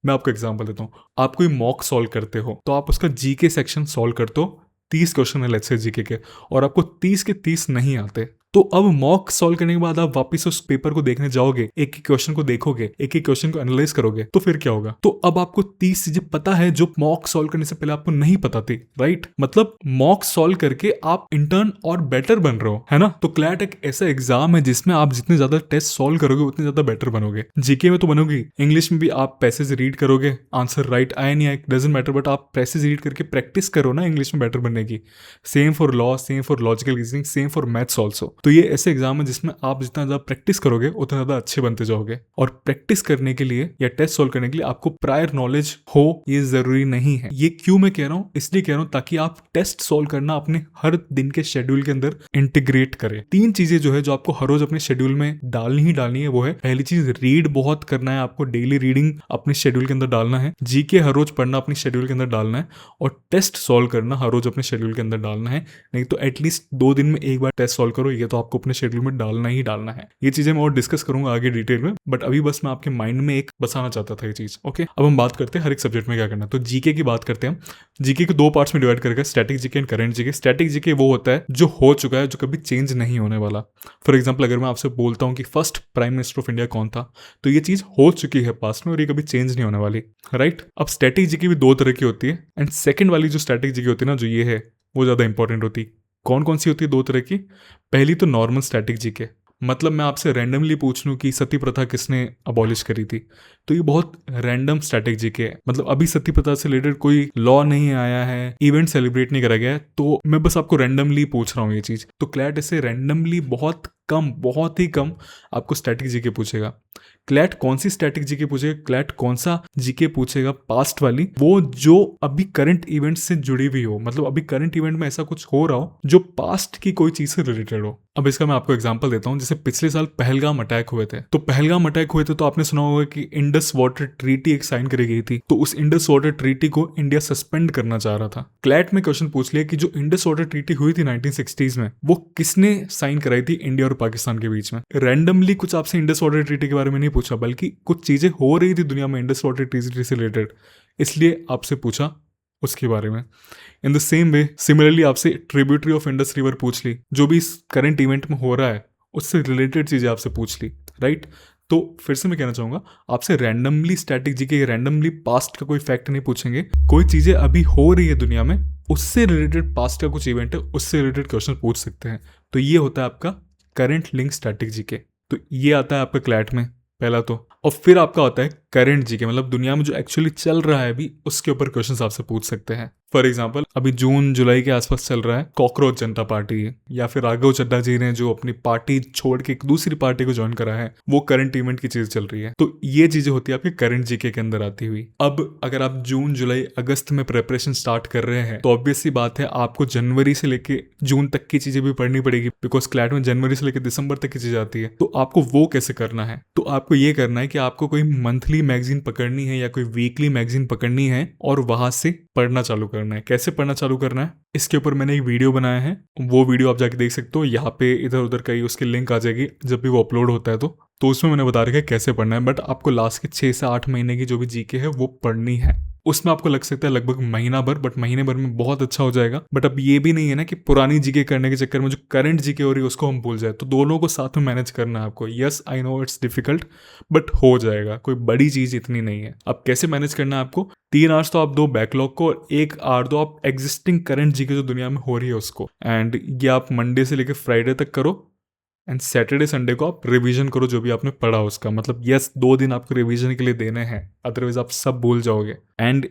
मैं आपको एग्जांपल देता हूँ। आप कोई मॉक सॉल्व करते हो तो आप उसका जीके सेक्शन सॉल्व करते हो, 30 क्वेश्चन है लेट्स से जीके के, और आपको 30 के 30 नहीं आते, तो अब मॉक सॉल्व करने के बाद आप वापस उस पेपर को देखने जाओगे, एक एक क्वेश्चन को देखोगे, एक एक क्वेश्चन को एनालाइज करोगे, तो फिर क्या होगा? तो अब आपको 30 चीजें पता है जो मॉक सॉल्व करने से पहले आपको नहीं पता थी, राइट? मतलब मॉक सॉल्व करके आप इंटर्न और बेटर बन रहे हो, है ना? तो क्लैट एक ऐसा एग्जाम है जिसमें आप जितने ज्यादा टेस्ट सॉल्व करोगे उतने ज्यादा बेटर बनोगे। जीके में तो बनोगी, इंग्लिश में भी आप पैसेज रीड करोगे, आंसर राइट आए नहीं आए डजंट मैटर, बट आप पैसेज रीड करके प्रैक्टिस करो ना इंग्लिश में बेटर बनने की। Same for law, same for logical reasoning, same for maths also. तो ये ऐसे एग्जाम है जिसमें आप जितना ज्यादा प्रैक्टिस करोगे उतना ज्यादा अच्छे बनते जाओगे। और प्रैक्टिस करने के लिए या टेस्ट सॉल्व करने के लिए आपको प्रायर नॉलेज हो ये जरूरी नहीं है। ये क्यों मैं कह रहा हूँ? इसलिए कह रहा हूँ ताकि आप टेस्ट सॉल्व करना अपने हर दिन के शेड्यूल के अंदर इंटीग्रेट करें। 3 चीजें जो है जो आपको हर रोज अपने शेड्यूल में डालनी ही डालनी है, वो है पहली चीज रीड बहुत करना है आपको, डेली रीडिंग अपने शेड्यूल के अंदर डालना है, जीके हर रोज पढ़ना अपने शेड्यूल के अंदर डालना है, और टेस्ट सॉल्व करना हर रोज अपने शेड्यूल के अंदर डालना है। नहीं तो एटलीस्ट 2 दिन में एक बार टेस्ट सॉल्व करो, ये तो आपको अपने शेड्यूल में डालना ही डालना है। ये चीजें मैं और डिस्कस करूंगा आगे डिटेल में, बट अभी बस मैं आपके माइंड में एक बसाना चाहता था ये चीज। ओके, अब हम बात करते हैं हर एक सब्जेक्ट में क्या करना है। तो जीके की बात करते हैं। जीके को 2 पार्ट्स में डिवाइड करके, static GK and current GK. Static GK वो होता है जो हो चुका है, जो कभी चेंज नहीं होने वाला। फॉर एग्जाम्पल अगर मैं आपसे बोलता हूँ कि first prime minister of India कौन था, तो ये चीज हो चुकी है पास्ट में और ये कभी चेंज नहीं होने वाली, राइट? अब स्टैटिक जीके भी 2 तरह की होती है, एंड सेकंड वाली जो स्टैटिक जीके होती है ना, जो ये है, वो ज्यादा इंपॉर्टेंट होती है। कौन कौन सी होती है? 2 तरह की। पहली तो नॉर्मल स्टैटिक जीके, मतलब मैं आपसे रैंडमली पूछ लूं कि सती प्रथा किसने अबॉलिश करी थी, तो ये बहुत रैंडम स्टैटिक जीके है। मतलब अभी सती प्रथा से रिलेटेड कोई लॉ नहीं आया है, इवेंट सेलिब्रेट नहीं करा गया है, तो मैं बस आपको रैंडमली पूछ रहा हूँ ये चीज। तो क्लैट इससे रैंडमली बहुत ही कम आपको स्टैटिक जीके पूछेगा। क्लैट कौन सी स्टैटिक जीके पूछेगा? क्लैट कौन सा जीके पूछेगा? पास्ट वाली, वो जो अभी करंट इवेंट से जुड़ी हुई हो, मतलब अभी करंट इवेंट में ऐसा कुछ हो रहा हो जो पास्ट की कोई चीज से रिलेटेड हो। अब इसका मैं आपको एग्जांपल देता हूँ। जैसे पिछले साल पहलगाम अटैक हुए थे, तो पहलगाम अटैक हुए थे तो आपने सुना होगा कि इंडस वाटर ट्रीटी एक साइन करी गई थी, तो उस इंडस वाटर ट्रीटी को इंडिया सस्पेंड करना चाह रहा था। क्लैट में क्वेश्चन पूछ लिया कि जो इंडस वाटर ट्रीटी हुई थी 1960s में, वो किसने साइन कराई थी इंडिया और पाकिस्तान के बीच में। रैंडमली कुछ आपसे इंडस वाटर ट्रीटी के बारे में नहीं पूछा, बल्कि कुछ चीजें हो रही थी दुनिया में इंडस वाटर ट्रीटी से रिलेटेड, इसलिए आपसे पूछा उसके बारे में। In the same way similarly आपसे ट्रिब्यूटरी ऑफ इंडस रिवर पूछ ली, जो भी इस करंट इवेंट में हो रहा है उससे रिलेटेड चीजें आपसे पूछ ली, राइट। तो फिर से मैं कहना चाहूंगा, आपसे randomly static GK, randomly past का कोई फैक्ट नहीं पूछेंगे। कोई चीजें अभी हो रही है दुनिया में, उससे रिलेटेड पास्ट का कुछ इवेंट है, उससे रिलेटेड क्वेश्चन पूछ सकते हैं। तो ये होता है आपका करंट लिंक स्टैटिक जीके। तो ये आता है आपका क्लैट में पहला तो। और फिर आपका होता है करंट जीके, मतलब दुनिया में जो एक्चुअली चल रहा है अभी, उसके ऊपर क्वेश्चंस आपसे पूछ सकते हैं। फॉर एग्जांपल अभी जून जुलाई के आसपास चल रहा है कॉकरोच जनता पार्टी, या फिर राघव चड्ढा जी ने जो अपनी पार्टी छोड़ के एक दूसरी पार्टी को ज्वाइन करा है, वो करंट इवेंट की चीज चल रही है। तो ये चीजें होती है आपके करंट जीके के अंदर आती हुई। अब अगर आप जून जुलाई अगस्त में प्रिपरेशन स्टार्ट कर रहे हैं, तो ऑब्वियस सी बात है आपको जनवरी से लेके जून तक की चीजें भी पढ़नी पड़ेगी, बिकॉज क्लैट में जनवरी से लेकर दिसंबर तक की चीज आती है। तो आपको वो कैसे करना है? तो आपको ये करना है कि आपको कोई मंथली मैगजीन पकड़नी है या कोई वीकली मैगजीन पकड़नी है और वहां से पढ़ना चालू करना है। कैसे पढ़ना चालू करना है, इसके ऊपर मैंने एक वीडियो बनाया है, वो वीडियो आप जाके देख सकते हो। यहाँ पे इधर उधर कहीं उसकी लिंक आ जाएगी जब भी वो अपलोड होता है। तो उसमें मैंने बता रखा है कैसे पढ़ना है। बट आपको लास्ट के 6 से 8 महीने की जो भी जीके है वो पढ़नी है। उसमें आपको लग सकता है लगभग महीना भर, बट महीने भर में बहुत अच्छा हो जाएगा। बट अब ये भी नहीं है ना कि पुरानी जीके करने के चक्कर में जो करंट जीके हो रही है उसको हम भूल जाए। तो दोनों को साथ में मैनेज करना है आपको। Yes I know it's difficult, but हो जाएगा, कोई बड़ी चीज इतनी नहीं है। अब कैसे मैनेज करना है आपको? 3 आवर्स तो आप दो बैकलॉग को, और 1 आवर दो आप एग्जिस्टिंग करंट जीके जो दुनिया में हो रही है उसको। एंड ये आप मंडे से लेकर फ्राइडे तक करो, एंड सैटरडे संडे को आप रिवीजन करो जो भी आपने पढ़ा उसका। मतलब यस 2 दिन आपको रिवीजन के लिए देने हैं, अदरवाइज आप सब भूल जाओगे। एंड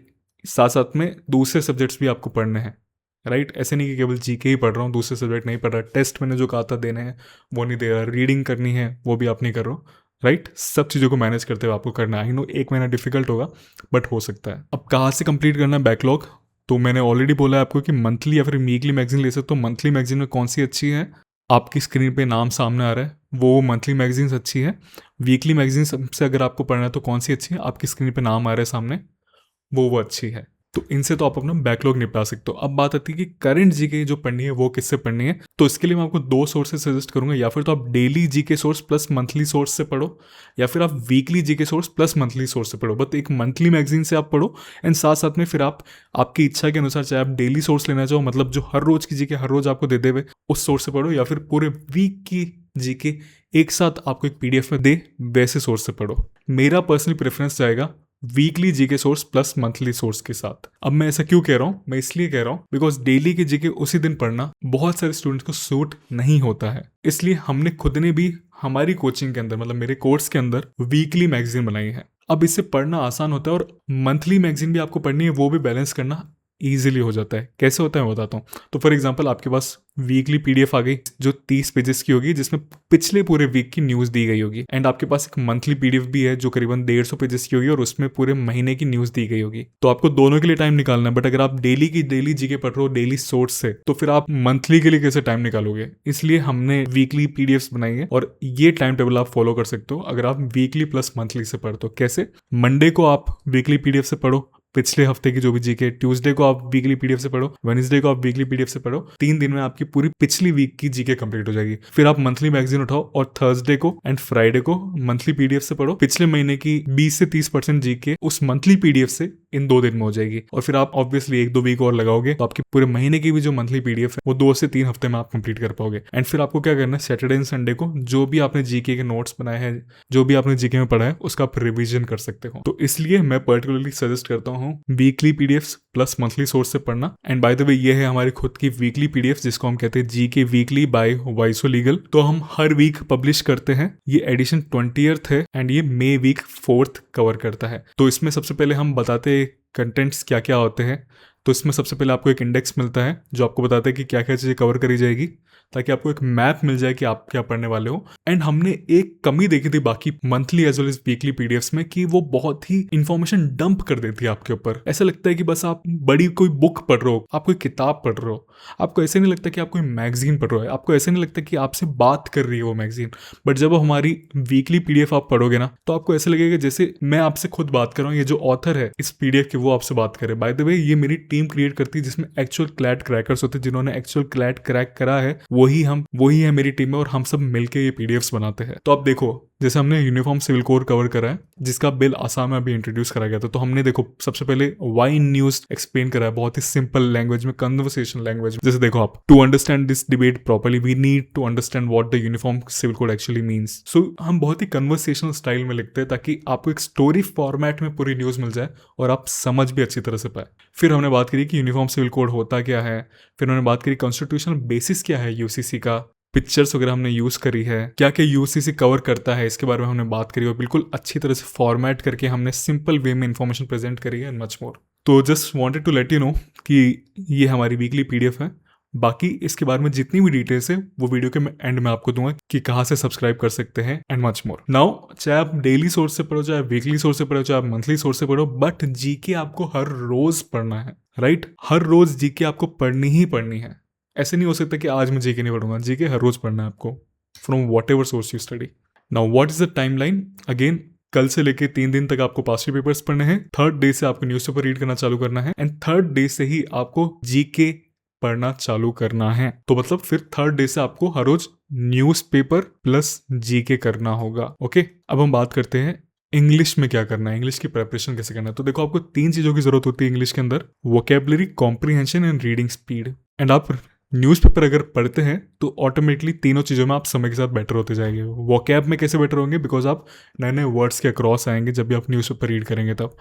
साथ साथ में दूसरे सब्जेक्ट्स भी आपको पढ़ने हैं, राइट। ऐसे नहीं कि केवल जीके ही पढ़ रहा हूँ, दूसरे सब्जेक्ट नहीं पढ़ रहा। टेस्ट मैंने जो कहा था देने हैं वो नहीं दे रहा, रीडिंग करनी है वो भी आप नहीं कर रहे हो, राइट। सब चीज़ों को मैनेज करते हुए आपको करना है। आई नो 1 महीना डिफिकल्ट होगा, बट हो सकता है। अब कहाँ से कंप्लीट करना है बैकलॉग? तो मैंने ऑलरेडी बोला है आपको कि मंथली या फिर वीकली मैगजीन ले सकते हो। मंथली मैगजीन में कौन सी अच्छी है, आपकी स्क्रीन पे नाम सामने आ रहा है, वो मंथली मैगजीन्स अच्छी है। वीकली मैगजीन से अगर आपको पढ़ना है तो कौन सी अच्छी है, आपकी स्क्रीन पे नाम आ रहा है सामने, वो अच्छी है। तो इनसे तो आप अपना बैकलॉग निपटा सकते हो। अब बात आती है कि करंट जीके जो पढ़नी है वो किससे पढ़नी है। तो इसके लिए मैं आपको 2 सोर्सेज सजेस्ट करूंगा। या फिर तो आप daily GK source plus monthly source से पढ़ो, या फिर आप weekly GK source plus monthly source से पढ़ो। बट एक मंथली मैगजीन से आप पढ़ो, एंड साथ साथ में फिर आप आपकी इच्छा के अनुसार, चाहे आप डेली सोर्स लेना चाहो, मतलब जो हर रोज की जीके हर रोज आपको दे देवे, उस सोर्स से पढ़ो, या फिर पूरे वीक की जीके एक साथ आपको एक पीडीएफ में दे, वैसे सोर्स से पढ़ो। मेरा पर्सनल प्रेफरेंस जाएगा weekly GK source plus monthly source के साथ। अब मैं ऐसा क्यों कह रहा हूं? मैं इसलिए कह रहा हूं बिकॉज डेली के जीके उसी दिन पढ़ना बहुत सारे स्टूडेंट्स को सूट नहीं होता है। इसलिए हमने खुद ने भी हमारी कोचिंग के अंदर, मतलब मेरे कोर्स के अंदर, वीकली मैगजीन बनाई है। अब इससे पढ़ना आसान होता है, और मंथली मैगजीन भी आपको पढ़नी है, वो भी बैलेंस करना ईजिली हो जाता है। कैसे होता है मैं बताता हूँ। तो फॉर एग्जांपल आपके पास वीकली पीडीएफ आ गई जो 30 पेजेस की होगी, जिसमें पिछले पूरे वीक की न्यूज़ दी गई होगी। एंड आपके पास एक मंथली पीडीएफ भी है जो करीबन 150 पेजेस की होगी, और उसमें पूरे महीने की न्यूज़ दी गई होगी। तो आपको दोनों के लिए टाइम निकालना है। बट अगर आप डेली की डेली जीके पढ़ रहे हो डेली सोर्स से, तो फिर आप मंथली के लिए कैसे टाइम निकालोगे? इसलिए हमने वीकली पीडीएफ्स बनाई है, और ये टाइम टेबल आप फॉलो कर सकते हो अगर आप वीकली प्लस मंथली से पढ़ते हो। कैसे? मंडे को आप वीकली पीडीएफ से पढ़ो, पिछले हफ्ते की जो भी जीके। ट्यूसडे को आप वीकली पीडीएफ से पढ़ो, वेडनेसडे को आप वीकली पीडीएफ से पढ़ो। 3 दिन में आपकी पूरी पिछली वीक की जीके कंप्लीट हो जाएगी। फिर आप मंथली मैगजीन उठाओ, और थर्सडे को एंड फ्राइडे को मंथली पीडीएफ से पढ़ो। पिछले महीने की 20 से 30% जीके उस मंथली पीडीएफ से इन 2 दिन में हो जाएगी। और फिर आप ऑब्वियसली 1-2 वीक और लगाओगे, तो आपकी पूरे महीने की भी जो मंथली पीडीएफ है वो 2 से 3 हफ्ते में आप कंप्लीट कर पाओगे। एंड फिर आपको क्या करना है, सैटरडे एंड संडे को जो भी आपने जीके के नोट्स बनाए हैं, जो भी आपने जीके में पढ़ा है, उसका आप रिविजन कर सकते हो। तो इसलिए मैं पर्टिकुलरली सजेस्ट करता हूँ हूँ weekly PDFs plus monthly source से पढ़ना। एंड बाय द वे ये है हमारी खुद की वीकली पीडीएफ जिसको हम कहते हैं जीके वीकली बाय वाइसो लीगल। तो हम हर वीक पब्लिश करते हैं। ये एडिशन 20th है एंड ये मे वीक 4th कवर करता है। तो इसमें सबसे पहले हम बताते हैं कंटेंट्स क्या क्या होते हैं। तो इसमें सबसे पहले आपको एक इंडेक्स मिलता है जो आपको बताता है कि क्या क्या चीज़ें कवर करी जाएगी, ताकि आपको एक मैप मिल जाए कि आप क्या पढ़ने वाले हो। एंड हमने एक कमी देखी थी बाकी monthly as well as weekly PDFs में कि वो बहुत ही इंफॉर्मेशन डंप कर देती है आपके ऊपर। ऐसा लगता है कि बस आप बड़ी कोई बुक पढ़ रहे हो, आप कोई किताब पढ़ रहे हो। आपको ऐसे नहीं लगता कि आप कोई मैगजीन पढ़ रहे हो, आपको ऐसे नहीं लगता कि आपसे बात कर रही है वो मैगजीन। बट जब हमारी वीकली पीडीएफ आप पढ़ोगे ना तो आपको ऐसे लगेगा जैसे मैं आपसे खुद बात कर रहा हूँ, ये जो ऑथर है इस पीडीएफ की वो आपसे बात करे। बाय द वे ये मेरी टीम क्रिएट करती है जिसमें एक्चुअल क्लैट क्रैकर्स होते हैं, जिन्होंने एक्चुअल क्लैट क्रैक करा है वही है मेरी टीम में, और हम सब मिलके ये पीडीएफ्स बनाते हैं। तो आप देखो जैसे हमने यूनिफॉर्म सिविल कोड कवर करा है जिसका बिल आसाम में अभी इंट्रोड्यूस करा गया था। तो हमने देखो सबसे पहले वाई न्यूज एक्सप्लेन करा है बहुत ही सिंपल लैंग्वेज में, कन्वर्सेशन लैंग्वेज में। जैसे देखो आप, to understand this debate properly we need to understand what the uniform civil code actually means. So हम बहुत ही कन्वर्सेशनल स्टाइल में लिखते हैं ताकि आपको एक स्टोरी फॉर्मेट में पूरी न्यूज मिल जाए और आप समझ भी अच्छी तरह से पाए। फिर हमने बात करी कि यूनिफॉर्म सिविल कोड होता क्या है। फिर हमने बात करी कॉन्स्टिट्यूशनल बेसिस क्या है यूसीसी का। पिक्चर्स वगैरह हमने यूज करी है, क्या क्या यूसीसी कवर करता है इसके बारे में हमने बात करी, और बिल्कुल अच्छी तरह से फॉर्मेट करके हमने सिंपल वे में इंफॉर्मेशन प्रेजेंट करी है एंड मच मोर। तो just wanted to let you know कि ये हमारी वीकली पीडीएफ है। बाकी इसके बारे में जितनी भी डिटेल्स है वो वीडियो के एंड में आपको दूंगा कि कहाँ से सब्सक्राइब कर सकते हैं एंड मच मोर। नाउ चाहे आप डेली सोर्स से पढ़ो, चाहे वीकली सोर्स से पढ़ो, चाहे आप मंथली सोर्स से पढ़ो, बट जीके आपको हर रोज पढ़ना है, राइट? हर रोज जीके आपको पढ़नी ही पढ़नी है। ऐसे नहीं हो सकता कि आज मैं जीके नहीं पढ़ूंगा। जीके हर रोज पढ़ना है आपको from what ever source you study. Now what is the time line? Again कल से लेके 3 दिन तक आपको पास्ट पेपर्स पढ़ने हैं। 3rd डे से आपको न्यूज़पेपर रीड करना चालू करना है एंड 3rd डे से ही आपको जीके पढ़ना चालू करना है। तो मतलब फिर 3rd डे से आपको हर रोज न्यूज़पेपर प्लस जीके करना होगा। ओके, अब हम बात करते हैं इंग्लिश में क्या करना है, इंग्लिश की प्रिपरेशन कैसे करना है। तो देखो आपको 3 चीजों की जरूरत होती है इंग्लिश के अंदर: vocabulary, comprehension and reading speed. And आप न्यूज़पेपर अगर पढ़ते हैं तो ऑटोमेटिकली तीनों चीज़ों में आप समय के साथ बेटर होते जाएंगे। वोकैब में कैसे बेटर होंगे? बिकॉज आप नए नए वर्ड्स के अक्रॉस आएंगे जब भी आप न्यूज़पेपर रीड करेंगे तब।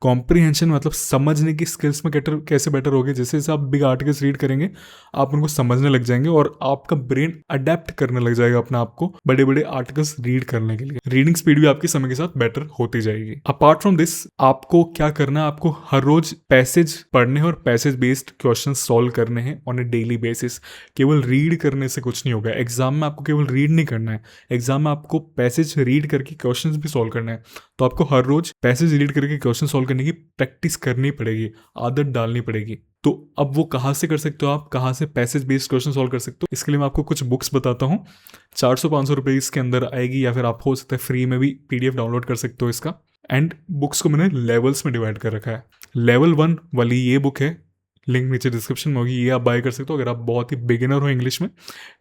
कॉम्प्रिहेंशन मतलब समझने की स्किल्स में कैसे बेटर होगे? जैसे जैसे आप बिग आर्टिकल्स रीड करेंगे आप उनको समझने लग जाएंगे और आपका ब्रेन अडेप्ट करने लग जाएगा अपने आप को बड़े बड़े आर्टिकल्स रीड करने के लिए। रीडिंग स्पीड भी आपकी समय के साथ बेटर होती जाएगी। अपार्ट फ्रॉम दिस आपको क्या करना है? आपको हर रोज पैसेज पढ़ने हैं और पैसेज बेस्ड क्वेश्चन सॉल्व करने हैं ऑन ए डेली बेसिस। केवल रीड करने से कुछ नहीं होगा। एग्जाम में आपको केवल रीड नहीं करना है, एग्जाम में आपको पैसेज रीड करके क्वेश्चंस भी सॉल्व करना है। तो आपको हर रोज पैसेज रीड करके क्वेश्चन सॉल्व करने की प्रैक्टिस करनी पड़ेगी, आदत डालनी पड़ेगी। तो अब वो कहाँ से कर सकते हो आप? कहाँ से पैसेज बेस्ड क्वेश्चन सॉल्व कर सकते हो? इसके लिए मैं आपको कुछ बुक्स बताता हूँ। 400-500 रुपये इसके अंदर आएगी, या फिर आप हो सकता है फ्री में भी पीडीएफ डाउनलोड कर सकते हो इसका। एंड बुक्स को मैंने लेवल्स में डिवाइड कर रखा है। लेवल 1 वाली ये बुक है, लिंक नीचे डिस्क्रिप्शन में होगी, ये आप बाय कर सकते हो अगर आप बहुत ही बिगिनर हो इंग्लिश में।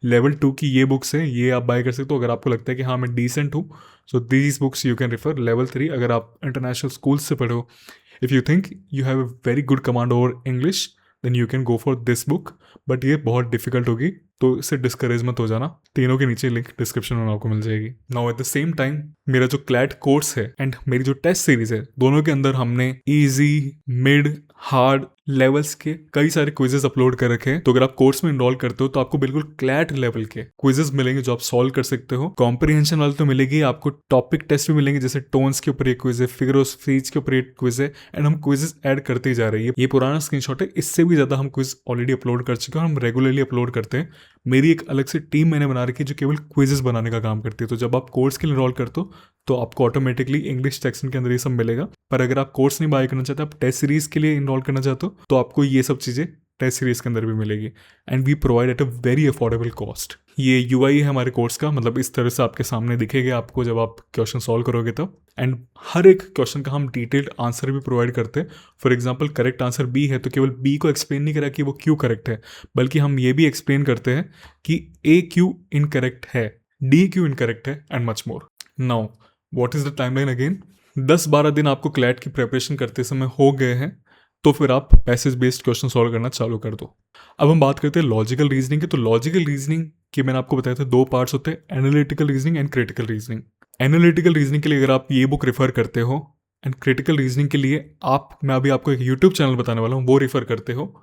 लेवल 2 की ये बुक्स हैं, ये आप बाय कर सकते हो अगर आपको लगता है कि हाँ मैं डिसेंट हूँ। So these books you can refer. Level 3 अगर आप इंटरनेशनल स्कूल से पढ़े हो, if you think you have a very good command over English then you can go for this book. But ये बहुत डिफिकल्ट होगी तो इससे डिस्करेज मत हो जाना। तीनों के नीचे लिंक डिस्क्रिप्शन में आपको मिल जाएगी। Now at the same time मेरा जो क्लैट कोर्स है एंड मेरी जो टेस्ट सीरीज है, दोनों के अंदर हमने इजी, मिड, हार्ड लेवल्स के कई सारे क्विजेस अपलोड कर रखे हैं। तो अगर आप कोर्स में इनरोल करते हो तो आपको बिल्कुल क्लैट लेवल के क्विजेस मिलेंगे जो आप सॉल्व कर सकते हो। कॉम्प्रिहेंशन वाले तो मिलेगी, आपको टॉपिक टेस्ट भी मिलेंगे, जैसे टोन्स के ऊपर एक क्विज है, फिगर ऑफ स्पीच के ऊपर एक क्विज है। एंड हम क्विजेस ऐड करते ही जा रहे हैं। ये पुराना स्क्रीनशॉट है, इससे भी ज्यादा हम क्विज ऑलरेडी अपलोड कर चुके हैं और हम रेगुलरली अपलोड करते हैं। मेरी एक अलग से टीम मैंने बना रखी है जो केवल क्विजेस बनाने का काम करती है। तो जब आप कोर्स के लिए इनरोल करते हो तो आपको ऑटोमेटिकली इंग्लिश सेक्शन के अंदर ये सब मिलेगा। पर अगर आप कोर्स नहीं बाय करना चाहते, आप टेस्ट सीरीज के लिए इनरोल करना चाहते हो, तो आपको ये सब चीज़ें टेस्ट सीरीज के अंदर भी मिलेगी। And we provide at a very affordable cost. ये यूआई है हमारे कोर्स का, मतलब इस तरह से आपके सामने दिखेगा आपको जब आप क्वेश्चन सॉल्व करोगे तब। एंड हर एक क्वेश्चन का हम डिटेल्ड आंसर भी प्रोवाइड करते हैं। For example correct answer B है तो केवल बी को एक्सप्लेन नहीं करा कि वो क्यों करेक्ट है, बल्कि हम ये भी एक्सप्लेन करते हैं कि ए क्यों इनकरेक्ट है, डी क्यों इनकरेक्ट है and much more. Now what is the timeline? Again 10-12 दिन आपको क्लैट की प्रिपरेशन करते समय हो गए हैं तो फिर आप पैसेज बेस्ड क्वेश्चन सॉल्व करना चालू कर दो। अब हम बात करते हैं लॉजिकल रीजनिंग की। तो लॉजिकल रीजनिंग के मैंने आपको बताया था 2 पार्ट्स होते हैं, analytical reasoning and critical reasoning. Analytical reasoning के लिए अगर आप ये बुक रेफर करते हो एंड क्रिटिकल रीजनिंग के लिए मैं अभी आपको एक यूट्यूब चैनल बताने वाला हूँ, वो रेफर करते हो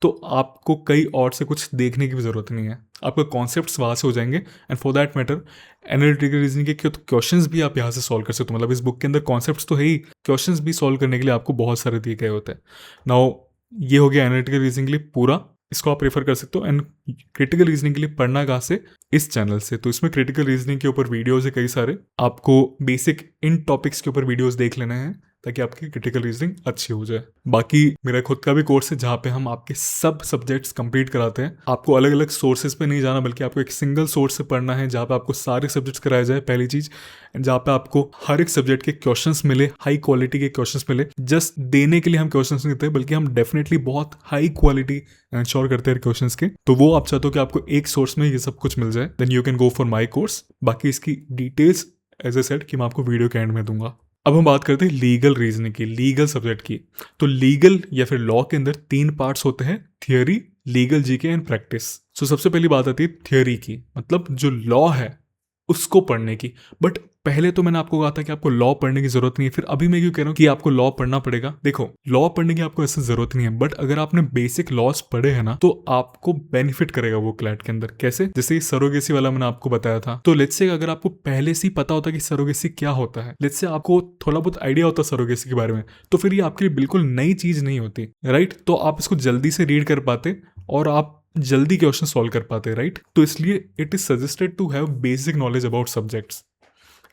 तो आपको कई और से कुछ देखने की भी ज़रूरत नहीं है, आपके कॉन्सेप्ट्स वहाँ से हो जाएंगे। And for that matter analytical reasoning के क्वेश्चंस भी आप यहाँ से सॉल्व कर सकते हो। मतलब इस बुक के अंदर कॉन्सेप्ट्स तो है ही, क्वेश्चंस भी सॉल्व करने के लिए आपको बहुत सारे दिए गए होते हैं। नाउ ये हो गया एनालिटिकल रीजनिंग के लिए पूरा, इसको आप रेफर कर सकते हो। एंड क्रिटिकल रीजनिंग के लिए पढ़ना कहाँ से, इस चैनल से। तो इसमें क्रिटिकल रीजनिंग के ऊपर वीडियोस है कई सारे, आपको बेसिक इन टॉपिक्स के ऊपर वीडियोस देख लेने हैं ताकि आपकी क्रिटिकल रीजनिंग अच्छी हो जाए। बाकी मेरा खुद का भी कोर्स है जहाँ पे हम आपके सब सब्जेक्ट्स कंप्लीट कराते हैं। आपको अलग अलग सोर्सेज पे नहीं जाना, बल्कि आपको एक सिंगल सोर्स से पढ़ना है जहाँ पे आपको सारे सब्जेक्ट्स कराए जाए, पहली चीज। जहाँ पे आपको हर एक सब्जेक्ट के क्वेश्चंस मिले, हाई क्वालिटी के क्वेश्चंस मिले। जस्ट देने के लिए हम क्वेश्चंस नहीं देते, बल्कि हम डेफिनेटली बहुत हाई क्वालिटी इंश्योर करते हैं क्वेश्चंस के। तो वो आप चाहते हो कि आपको एक सोर्स में ये सब कुछ मिल जाए, then you can go for my course. बाकी इसकी डिटेल्स एज ए सेट कि मैं आपको वीडियो के एंड में दूंगा। अब हम बात करते हैं लीगल रीजनिंग की, लीगल सब्जेक्ट की। तो लीगल या फिर लॉ के अंदर 3 पार्ट्स होते हैं, theory, legal GK and practice. So सबसे पहली बात आती है थियोरी की, मतलब जो लॉ है उसको पढ़ने की। बट पहले तो मैंने आपको कहा था कि आपको लॉ पढ़ने की जरूरत नहीं है, फिर अभी मैं क्यों कह रहा हूँ कि आपको लॉ पढ़ना पड़ेगा। देखो, लॉ पढ़ने की आपको ऐसे जरूरत नहीं है, बट अगर आपने बेसिक लॉज पढ़े हैं ना तो आपको बेनिफिट करेगा वो क्लैट के अंदर। कैसे? जैसे सरोगेसी वाला मैंने आपको बताया था। तो लेट्स से अगर आपको पहले से ही पता होता कि सरोगेसी क्या होता है, लेट्स से आपको थोड़ा बहुत आइडिया होता सरोगेसी के बारे में, तो फिर ये आपके लिए बिल्कुल नई चीज नहीं होती, राइट? तो आप इसको जल्दी से रीड कर पाते और आप जल्दी क्वेश्चन सॉल्व कर पाते, राइट? तो इसलिए it is suggested to have basic knowledge about subjects.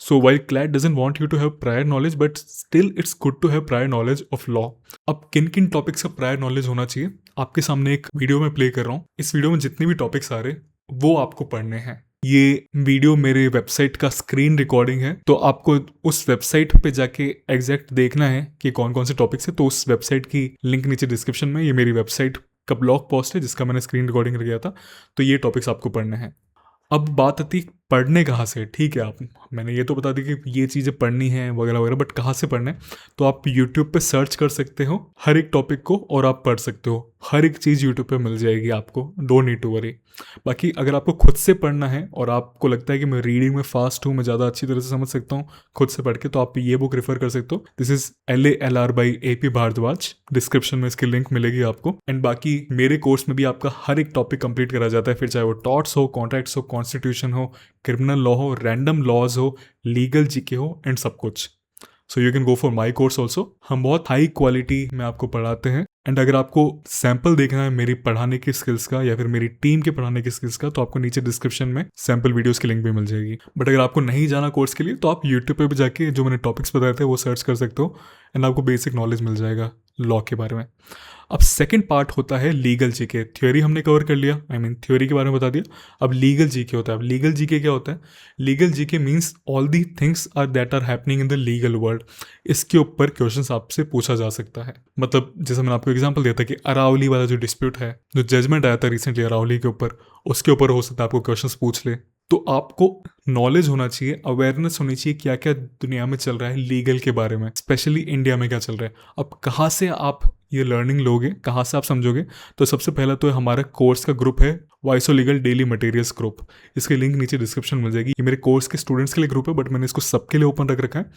So while CLAT doesn't want you to have prior knowledge, but still it's good to have prior knowledge of law. अब किन किन topics का prior knowledge होना चाहिए, आपके सामने एक video में प्ले कर रहा हूँ। इस वीडियो में जितने भी टॉपिक्स आ रहे वो आपको पढ़ने हैं। ये वीडियो मेरे वेबसाइट का स्क्रीन रिकॉर्डिंग है, तो आपको उस वेबसाइट पे जाके एग्जैक्ट देखना है कि कौन कौन से टॉपिक्स है। तो उस वेबसाइट की लिंक नीचे डिस्क्रिप्शन में, ये मेरी वेबसाइट का ब्लॉग पोस्ट है जिसका मैंने स्क्रीन रिकॉर्डिंग किया था। तो ये टॉपिक्स आपको पढ़ने हैं। अब बात आती पढ़ने कहाँ से, ठीक है? मैंने ये तो बता दी कि ये चीज़ें पढ़नी है वगैरह वगैरह, बट कहाँ से पढ़ना है? तो आप यूट्यूब पे सर्च कर सकते हो हर एक टॉपिक को और आप पढ़ सकते हो। हर एक चीज़ यूट्यूब पे मिल जाएगी आपको, डोंट नीड टू वरी। बाकी अगर आपको खुद से पढ़ना है और आपको लगता है कि मैं रीडिंग में फास्ट हूँ, मैं ज़्यादा अच्छी तरह से समझ सकता हूँ खुद से पढ़ के, तो आप ये बुक रेफर कर सकते हो। This is LALR by AP Bhardwaj. Description में इसकी लिंक मिलेगी आपको। एंड बाकी मेरे कोर्स में भी आपका हर एक टॉपिक कंप्लीट करा जाता है, फिर चाहे वो टॉर्ट्स हो, कॉन्ट्रैक्ट्स हो, कॉन्स्टिट्यूशन हो, क्रिमिनल लॉ हो, रैंडम लॉज हो, लीगल जीके हो, एंड सब कुछ। So you can go for my course also. हम बहुत हाई क्वालिटी में आपको पढ़ाते हैं। एंड अगर आपको सैम्पल देखना है मेरी पढ़ाने की स्किल्स का या फिर मेरी टीम के पढ़ाने की स्किल्स का, तो आपको नीचे डिस्क्रिप्शन में सैम्पल वीडियोस की लिंक भी मिल जाएगी। बट अगर आपको नहीं जाना कोर्स के लिए, तो आप यूट्यूब पे भी जाके जो मैंने टॉपिक्स बताए थे वो सर्च कर सकते हो, एंड आपको बेसिक नॉलेज मिल जाएगा लॉ के बारे में। अब सेकंड पार्ट होता है लीगल जीके। थ्योरी हमने कवर कर लिया, थ्योरी के बारे में बता दिया। अब लीगल जीके होता है। अब लीगल जीके क्या होता है? Legal GK means all the things are that are happening in the legal world. इसके ऊपर क्वेश्चंस आपसे पूछा जा सकता है। मतलब जैसे मैंने आपको एग्जांपल दिया था कि अरावली वाला जो डिस्प्यूट है, जो जजमेंट आया था रिसेंटली अरावली के ऊपर, उसके ऊपर हो सकता है आपको क्वेश्चंस पूछ ले। तो आपको नॉलेज होना चाहिए, अवेयरनेस होनी चाहिए क्या क्या दुनिया में चल रहा है लीगल के बारे में, स्पेशली इंडिया में क्या चल रहा है। अब कहाँ से आप ये लर्निंग लोगे, कहाँ से आप समझोगे? तो सबसे पहला तो हमारा कोर्स का ग्रुप है, वाइसो लीगल डेली मटेरियल्स ग्रुप। इसकी लिंक नीचे डिस्क्रिप्शन में मिल जाएगी। ये मेरे कोर्स के स्टूडेंट्स के लिए ग्रुप है, बट मैंने इसको सबके लिए ओपन रख रखा है।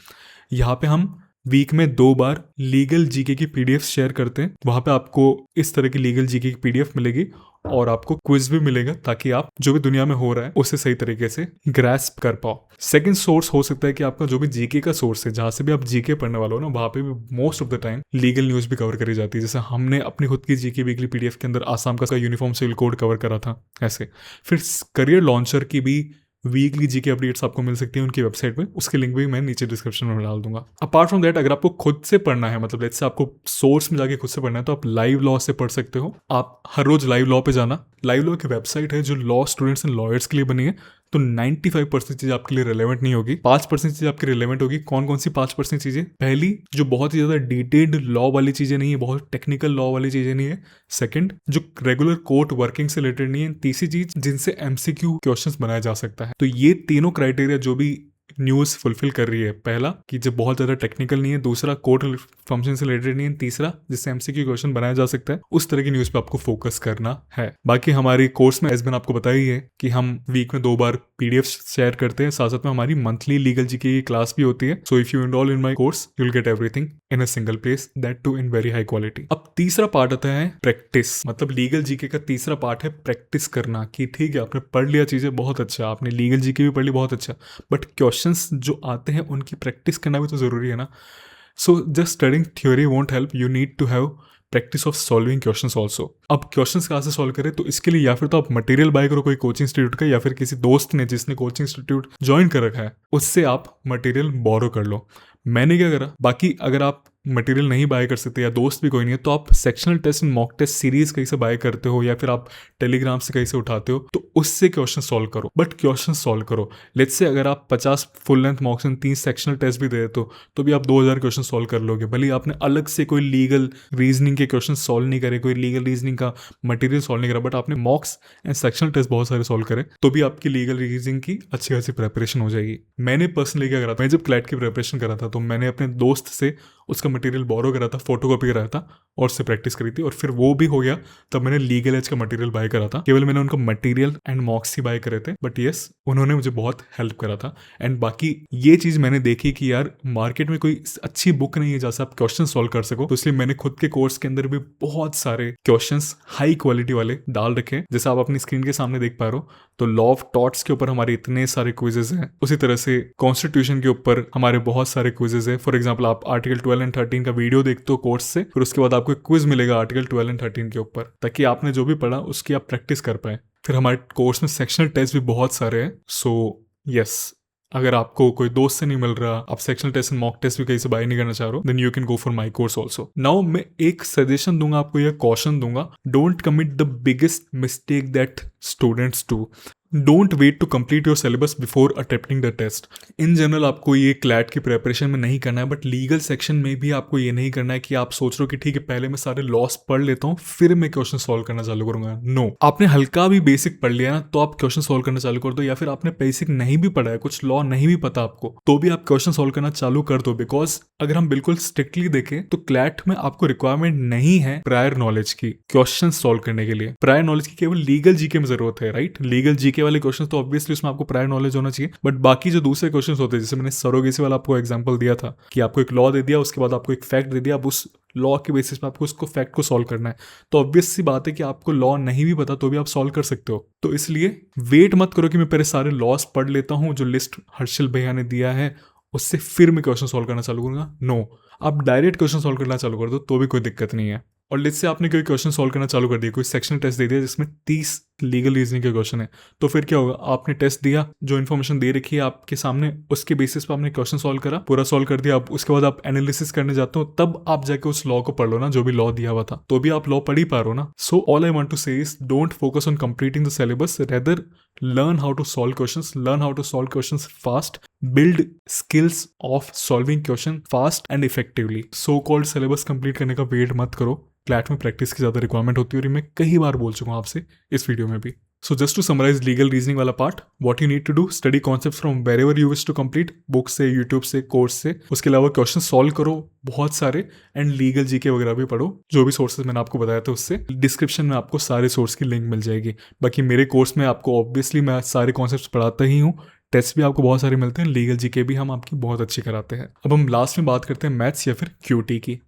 यहाँ पे हम वीक में 2 बार लीगल जीके की PDF शेयर करते हैं। वहाँ पे आपको इस तरह की लीगल जीके की PDF मिलेगी और आपको क्विज भी मिलेगा, ताकि आप जो भी दुनिया में हो रहा है उसे सही तरीके से ग्रैस्प कर पाओ। सेकंड सोर्स हो सकता है कि आपका जो भी जीके का सोर्स है, जहाँ से भी आप जीके पढ़ने वाले हो ना, वहाँ पे भी most of the time legal news भी कवर करी जाती है। जैसे हमने अपनी खुद की जीके वीकली PDF के अंदर आसाम का यूनिफॉर्म सिविल कोड कवर करा था, ऐसे। फिर करियर लॉन्चर की भी वीकली जीके अपडेट्स आपको मिल सकती है उनकी वेबसाइट पे, उसकी लिंक भी मैं नीचे डिस्क्रिप्शन में डाल दूंगा। अपार्ट फ्रॉम दैट, अगर आपको खुद से पढ़ना है, मतलब लेट्स से आपको सोर्स में जाके खुद से पढ़ना है, तो आप लाइव लॉ से पढ़ सकते हो। आप हर रोज लाइव लॉ पे जाना। लाइव लॉ की वेबसाइट है जो लॉ स्टूडेंट्स एंड लॉयर्स के लिए बनी है। तो 95% चीज आपके लिए रिलेवेंट नहीं होगी, 5% चीज आपकी रिलेवेंट होगी। कौन कौन सी 5% चीजें? पहली, जो बहुत ही ज्यादा डिटेल्ड लॉ वाली चीजें नहीं है, बहुत टेक्निकल लॉ वाली चीजें नहीं है। सेकंड, जो रेगुलर कोर्ट वर्किंग से रिलेटेड नहीं है। तीसरी चीज, जिनसे MCQ क्वेश्चंस बनाया जा सकता है। तो ये तीनों क्राइटेरिया जो भी न्यूज़ फुलफिल कर रही है। पहला कि जो बहुत ज़्यादा टेक्निकल नहीं है, दूसरा कोड फंक्शन से रिलेटेड नहीं है, तीसरा जिससे एमसीक्यू क्वेश्चन बनाया जा सकता है, उस तरह की न्यूज़ पे आपको फोकस करना है। बाकी हमारी कोर्स में एस मैंने आपको बताया ही है कि हम वीक में 2 बार पीडीएफ शेयर करते हैं, साथ साथ में हमारी मंथली लीगल जीके की क्लास भी होती है। So if you enrol in my course you will get everything in a single place, that too in very high quality. अब तीसरा पार्ट आता है प्रैक्टिस, मतलब लीगल जीके का तीसरा पार्ट है प्रैक्टिस करना। कि ठीक है, आपने पढ़ लिया चीजें, बहुत अच्छा, आपने लीगल जीके भी पढ़ ली, बहुत अच्छा, बट क्वेश्चंस जो आते हैं उनकी प्रैक्टिस करना भी तो जरूरी है ना। So just studying theory won't help, you need to have practice of solving questions also. अब क्वेश्चंस कहाँ से सॉल्व करें, तो इसके लिए या फिर तो आप मटेरियल बाय करो कोई कोचिंग इंस्टीट्यूट का, या फिर किसी दोस्त ने जिसने कोचिंग इंस्टीट्यूट ज्वाइन कर रखा है उससे आप मटेरियल बोरो कर लो। मैंने क्या करा, बाकी अगर आप मटेरियल नहीं बाय कर सकते या दोस्त भी कोई नहीं है, तो आप sectional test and mock test series कहीं से बाय करते हो, या फिर आप टेलीग्राम से कहीं से उठाते हो, तो उससे क्वेश्चन सॉल्व करो, बट क्वेश्चन सॉल्व करो। लेट्स से अगर आप 50 full length mocks and 30 sectional test भी दे देते हो, तो भी आप 2000 क्वेश्चन सॉल्व कर लोगे। भले आपने अलग से कोई लीगल रीजनिंग के क्वेश्चन सॉल्व नहीं करे, कोई लीगल रीजनिंग का मटेरियल सॉल्व नहीं करा, बट आपने मॉक्स एंड सेक्शनल टेस्ट बहुत सारे सॉल्व करे, तो भी आपकी लीगल रीजनिंग की अच्छी खासी प्रिपरेशन हो जाएगी। मैंने पर्सनली क्या करा था, मैं जब क्लैट की प्रिपरेशन करा था तो मैंने अपने दोस्त से उसका मटेरियल बोरो करा था, फोटोकॉपी करा था और उससे प्रैक्टिस करी थी, और फिर वो भी हो गया तब मैंने लीगल एज का मटेरियल बाय करा था। केवल मैंने उनका मटेरियल एंड मॉक्स ही बाय करे थे, बट यस उन्होंने मुझे बहुत हेल्प करा था। एंड बाकी ये चीज मैंने देखी कि यार मार्केट में कोई अच्छी बुक नहीं है जैसे आप क्वेश्चन सॉल्व कर सको, तो इसलिए मैंने खुद के कोर्स के अंदर भी बहुत सारे क्वेश्चंस हाई क्वालिटी वाले डाल रखे हैं। जैसे आप अपनी स्क्रीन के सामने देख पा रहे हो, तो लॉ ऑफ टॉट्स के ऊपर हमारे इतने सारे क्विजेज हैं, उसी तरह से कॉन्स्टिट्यूशन के ऊपर हमारे बहुत सारे क्विजेज हैं। फॉर एग्जाम्पल आप आर्टिकल 12 एंड 13 का वीडियो देखते हो कोर्स से, फिर उसके बाद आपको एक क्विज मिलेगा आर्टिकल 12 एंड 13 के ऊपर, ताकि आपने जो भी पढ़ा उसकी आप प्रैक्टिस कर पाए। फिर हमारे कोर्स में सेक्शनल टेस्ट भी बहुत सारे हैं। सो यस, अगर आपको कोई दोस्त से नहीं मिल रहा, आप sectional test and mock test भी कहीं से बाय नहीं करना चाह रहे हो, then you can go for my course also. Now मैं एक सजेशन दूंगा आपको, या कॉशन दूंगा, don't commit the biggest mistake that students do. Don't wait to complete your syllabus before attempting the test. In general आपको ये CLAT की preparation में नहीं करना है, बट लीगल सेक्शन में भी आपको ये नहीं करना है कि आप सोच रहे हो कि ठीक है पहले मैं सारे लॉस पढ़ लेता हूँ फिर मैं क्वेश्चन सॉल्व करना चालू करूंगा। नो, आपने हल्का भी बेसिक पढ़ लिया ना तो आप क्वेश्चन सॉल्व करना चालू कर दो, या फिर आपने बेसिक नहीं भी पढ़ा है, कुछ लॉ नहीं भी पता आपको, तो भी आप क्वेश्चन सॉल्व करना चालू कर दो। बिकॉज अगर हम बिल्कुल स्ट्रिक्टली देखें तो क्लैट में आपको रिक्वायरमेंट नहीं है प्रायर नॉलेज की क्वेश्चन सॉल्व करने के लिए। प्रायर नॉलेज की केवल लीगल जीके में जरूरत है, राइट। लीगल जीके वाले क्वेश्चन तो ऑब्वियसली उसमें आपको प्रायर नॉलेज होना चाहिए, बट बाकी जो दूसरे क्वेश्चंस होते हैं, जैसे मैंने सरोगेसी वाला आपको एग्जांपल दिया था कि आपको एक लॉ दे दिया, उसके बाद आपको एक फैक्ट दे दिया, अब उस लॉ के बेसिस पे आपको उसको फैक्ट को सॉल्व करना है, तो ऑब्वियस सी बात है कि आपको लॉ नहीं भी पता तो भी आप सॉल्व कर सकते हो। तो इसलिए वेट मत करो कि मैं पहले सारे लॉस पढ़ लेता हूँ जो लिस्ट हर्षल भैया ने दिया है, उससे फिर मैं क्वेश्चन सॉल्व करना चालू करूंगा। नो, आप डायरेक्ट क्वेश्चन सॉल्व करना चालू कर दो तो भी कोई दिक्कत नहीं है। और लेट्स से आपने कोई क्वेश्चन सॉल्व करना चालू कर दिया, कोई सेक्शनल टेस्ट दे दिया जिसमें 30 लीगल रीजनिंग के क्वेश्चन है, तो फिर क्या होगा, आपने टेस्ट दिया, जो इन्फॉर्मेशन दे रखी है आपके सामने उसके बेसिस पे आपने क्वेश्चन सॉल्व करा, पूरा सॉल्व कर दिया, उसके बाद आप एनालिसिस करने जाते हो, तब आप जाके उस लॉ को पढ़ लो ना, जो भी लॉ दिया हुआ था, तो भी आप लॉ पढ़ ही पा रहे हो ना। So all I want to say is don't focus on completing the syllabus, rather learn how to solve questions, learn how to solve questions fast, build skills of solving question fast and effectively. so called syllabus complete करने का wait मत करो, CLAT में practice की ज़्यादा requirement होती है, और ये मैं कई बार बोल चुका हूँ आपसे इस वीडियो में भी। So just to summarise legal reasoning वाला part, what you need to do, study concepts from wherever you wish to complete, book से, यूट्यूब से, कोर्स से, उसके अलावा क्वेश्चन सॉल्व करो बहुत सारे, एंड लीगल जीके वगैरह भी पढ़ो, जो भी सोर्सेज मैंने आपको बताया था उससे डिस्क्रिप्शन में आपको सारे सोर्स की लिंक मिल जाएगी। बाकी मेरे कोर्स में आपको ऑब्वियसली मैं सारे कॉन्सेप्ट्स पढ़ाता ही हूँ, टेस्ट भी आपको बहुत सारे मिलते हैं, लीगल जीके भी हम आपकी बहुत अच्छी कराते हैं। अब हम लास्ट में बात करते हैं मैथ्स या फिर क्यूटी की।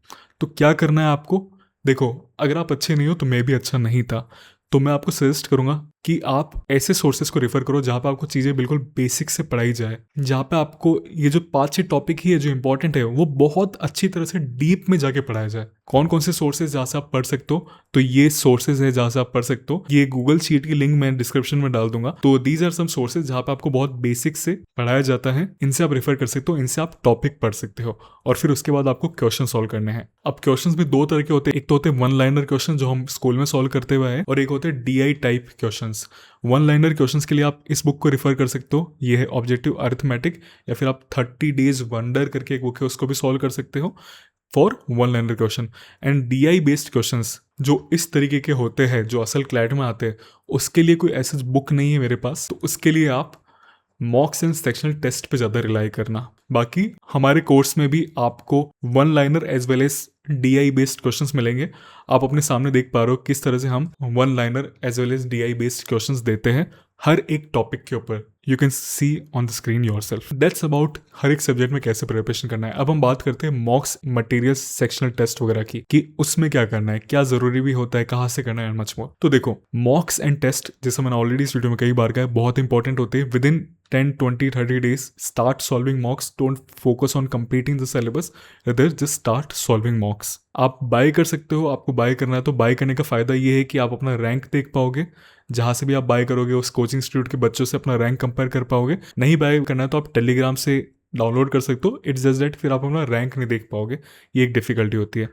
तो क्या करना है आपको, देखो अगर आप अच्छे नहीं हो तो मैं भी अच्छा नहीं था, तो मैं आपको सजेस्ट करूंगा कि आप ऐसे सोर्सेज को रेफर करो जहाँ पे आपको चीज़ें बिल्कुल बेसिक से पढ़ाई जाए, जहाँ पे आपको ये जो 5-6 टॉपिक ही है जो इंपॉर्टेंट है वो बहुत अच्छी तरह से डीप में जाके पढ़ाया जाए। कौन कौन से सोर्सेज जहाँ से आप पढ़ सकते हो, तो ये सोर्सेज है जहाँ से आप पढ़ सकते हो, ये गूगल शीट की लिंक मैं डिस्क्रिप्शन में डाल दूंगा। तो दीज आर सम सोर्सेज जहाँ पे आपको बहुत बेसिक से पढ़ाया जाता है, इनसे आप रेफर कर सकते हो, इनसे आप टॉपिक पढ़ सकते हो, और फिर उसके बाद आपको क्वेश्चन सॉल्व करने हैं। अब क्वेश्चन भी 2 तरह के होते हैं, एक तो होते हैं 1 लाइनर क्वेश्चन जो हम स्कूल में सॉल्व करते हुए हैं, और एक होते हैं DI type question. 1 liner questions के लिए आप इस बुक को रेफर कर सकते हो, ये है ऑब्जेक्टिव अरिथमेटिक, या फिर आप 30 डेज वंडर करके एक बुक है उसको भी सॉल्व कर सकते हो for 1 liner question. And DI based questions जो इस तरीके के होते हैं जो असल क्लैट में आते हैं, उसके लिए कोई ऐसा बुक नहीं है मेरे पास, तो उसके लिए आप मॉक्स एंड सेक्शनल टेस्ट पे ज़्यादा रिलाई करना। बाकी हमारे कोर्स में भी आपको one liner as well as DI based questions मिलेंगे। आप अपने सामने देख पा रहे हो किस तरह से हम one liner as well as DI based questions देते हैं हर एक टॉपिक के ऊपर। You can see on the screen yourself. That's about हर एक सब्जेक्ट में कैसे प्रिपरेशन करना है। अब हम बात करते हैं मॉक्स मटेरियल्स सेक्शनल टेस्ट वगैरह की, कि उसमें क्या करना है, क्या जरूरी भी होता है, कहाँ से करना है, मच मोर। तो देखो, मॉक्स एंड टेस्ट जैसे मैंने ऑलरेडी इस वीडियो में कई बार कहा है, बहुत इंपॉर्टेंट होते हैं। With in 10, 20, 30 days start solving mocks. Don't focus on completing the syllabus, rather just start solving mocks. आप बाय कर सकते हो, आपको बाय करना है तो बाय करने का फ़ायदा ये है कि आप अपना रैंक देख पाओगे। जहाँ से भी आप बाय करोगे उस कोचिंग इंस्टीट्यूट के बच्चों से अपना रैंक कंपेयर कर पाओगे। नहीं बाय करना है तो आप टेलीग्राम से डाउनलोड कर सकते हो। इट्स जस्ट दैट फिर आप अपना रैंक नहीं देख पाओगे, ये एक डिफिकल्टी होती है।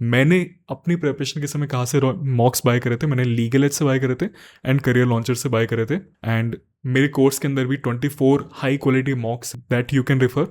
मैंने अपनी प्रिपरेशन के समय कहाँ से मॉक्स बाय करे थे, मैंने लीगल एज से बाय करे थे एंड करियर लॉन्चर से बाय करे थे। एंड मेरे कोर्स के अंदर भी 24 high quality मॉक्स that you can refer.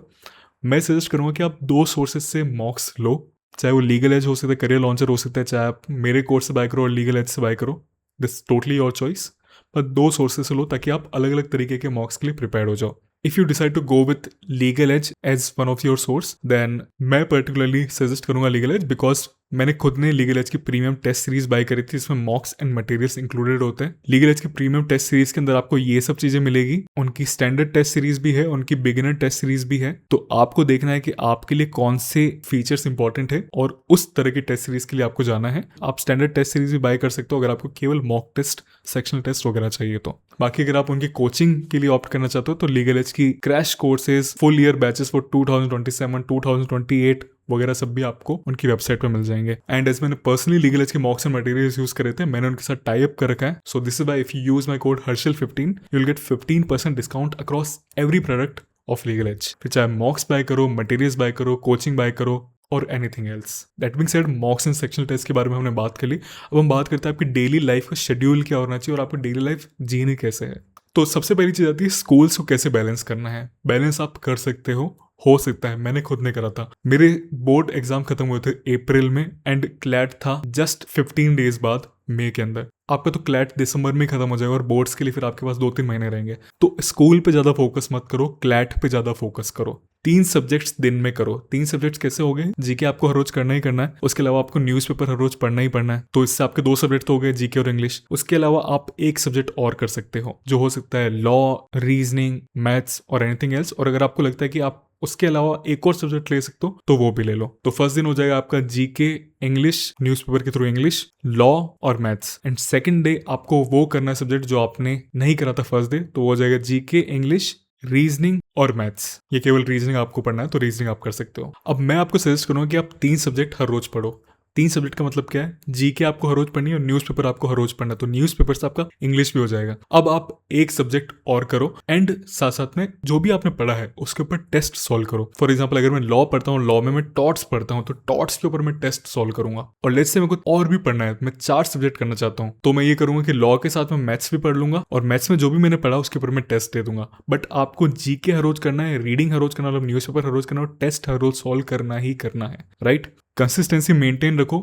मैं सजेस्ट करूँगा कि आप 2 सोर्सेज से मॉक्स लो, चाहे वो लीगल एज हो सकता है, करियर लॉन्चर हो सकता है, चाहे आप मेरे कोर्स से बाय करो और लीगल एज से बाय करो, दिस टोटली योर चॉइस। पर 2 सोर्सेज से लो ताकि आप अलग अलग तरीके के मॉक्स के लिए प्रिपेयर हो जाओ। If you decide to go with legal edge as one of your source, then मैं पर्टिकुलरली सजेस्ट करूंगा लीगल एज, बिकॉज मैंने खुद ने लीगल एज की प्रीमियम टेस्ट सीरीज बाय करी थी, इसमें मॉक्स एंड मटेरियल्स इंक्लूडेड होते हैं। लीगल एज की प्रीमियम टेस्ट सीरीज के अंदर आपको ये सब चीजें मिलेगी। उनकी स्टैंडर्ड टेस्ट सीरीज भी है, उनकी बिगिनर टेस्ट सीरीज भी है। तो आपको देखना है कि आपके लिए कौन से फीचर्स इंपॉर्टेंट है और उस तरह की टेस्ट सीरीज के लिए आपको जाना है। आप स्टैंडर्ड टेस्ट सीरीज भी बाय कर सकते हो अगर आपको केवल मॉक टेस्ट, सेक्शनल टेस्ट वगैरह चाहिए तो। बाकी अगर आप उनकी कोचिंग के लिए ऑप्ट करना चाहते हो तो लीगल एज की crash courses, full year batches for 2027, 2028 वगैरह सब भी आपको उनकी वेबसाइट पे मिल जाएंगे। एंड एज मैंने पर्सनली लीगल एज के मॉक्स एंड मटेरियल्स यूज करे थे, मैंने उनके साथ टाई अप कर रखा है। So this is why if you use my code HARSHAL15 you will get 15% discount across every product of legal edge. फिर चाहे मॉक्स बाय करो, मटेरियल्स बाय करो, कोचिंग बाय करो और anything else. That being said, mocks and sectional test के बारे में हमने बात कर ली। अब हम बात करते हैं आपकी डेली लाइफ का शेड्यूल क्या होना चाहिए और आपको डेली लाइफ जीनी कैसे है। तो सबसे पहली चीज आती है स्कूल्स को कैसे बैलेंस करना है। बैलेंस आप कर सकते हो सकता है, मैंने खुद ने करा था। मेरे बोर्ड एग्जाम खत्म हुए थे अप्रैल में एंड क्लैट था जस्ट 15 डेज बाद, मई के अंदर। आपका तो क्लैट दिसंबर में खत्म हो जाएगा और बोर्ड्स के लिए फिर आपके पास 2-3 महीने रहेंगे। तो स्कूल पे ज्यादा फोकस मत करो, क्लैट पे ज्यादा फोकस करो। 3 सब्जेक्ट्स दिन में करो। 3 सब्जेक्ट्स कैसे हो गए? जीके आपको हर रोज करना ही करना है, उसके अलावा आपको न्यूज़पेपर हर रोज पढ़ना ही पढ़ना है। तो इससे आपके 2 सब्जेक्ट तो हो गए, जीके और इंग्लिश। उसके अलावा आप एक सब्जेक्ट और कर सकते हो, जो हो सकता है लॉ, रीजनिंग, मैथ्स और एनीथिंग एल्स। और अगर आपको लगता है कि आप उसके अलावा एक और सब्जेक्ट ले सकते हो तो वो भी ले लो। तो फर्स्ट दिन हो जाएगा आपका जीके, इंग्लिश, न्यूज़पेपर के थ्रू इंग्लिश, लॉ और मैथ्स। एंड सेकंड डे आपको वो करना है सब्जेक्ट जो आपने नहीं करा था फर्स्ट डे, तो वो हो जाएगा जीके, इंग्लिश, रीजनिंग और मैथ्स। ये केवल रीजनिंग आपको पढ़ना है तो रीजनिंग आप कर सकते हो। अब मैं आपको सजेस्ट करूंगा कि आप 3 सब्जेक्ट हर रोज पढ़ो। 3 सब्जेक्ट का मतलब क्या है? जीके आपको हर रोज पढ़नी है और न्यूज़पेपर आपको हर रोज पढ़ना है, तो न्यूज़पेपर से आपका इंग्लिश भी हो जाएगा। अब आप एक सब्जेक्ट और करो एंड साथ साथ में जो भी आपने पढ़ा है उसके ऊपर टेस्ट सॉल्व करो। फॉर एग्जाम्पल, अगर मैं लॉ पढ़ता हूँ, लॉ में मैं टॉट्स पढ़ता हूँ, तो टॉट्स के ऊपर मैं टेस्ट सॉल्व करूंगा। और लेट्स से मेरे को और भी पढ़ना है, मैं 4 सब्जेक्ट करना चाहता हूँ, तो मैं ये करूंगा कि लॉ के साथ में मैथ्स भी पढ़ लूंगा और मैथ्स में जो भी मैंने पढ़ा उसके ऊपर मैं टेस्ट दे दूंगा। बट आपको जीके हर रोज करना है, रीडिंग हर रोज करना है, न्यूज़पेपर हर रोज करना है और टेस्ट हर रोज सॉल्व करना ही करना है, राइट? कंसिस्टेंसी मेंटेन रखो।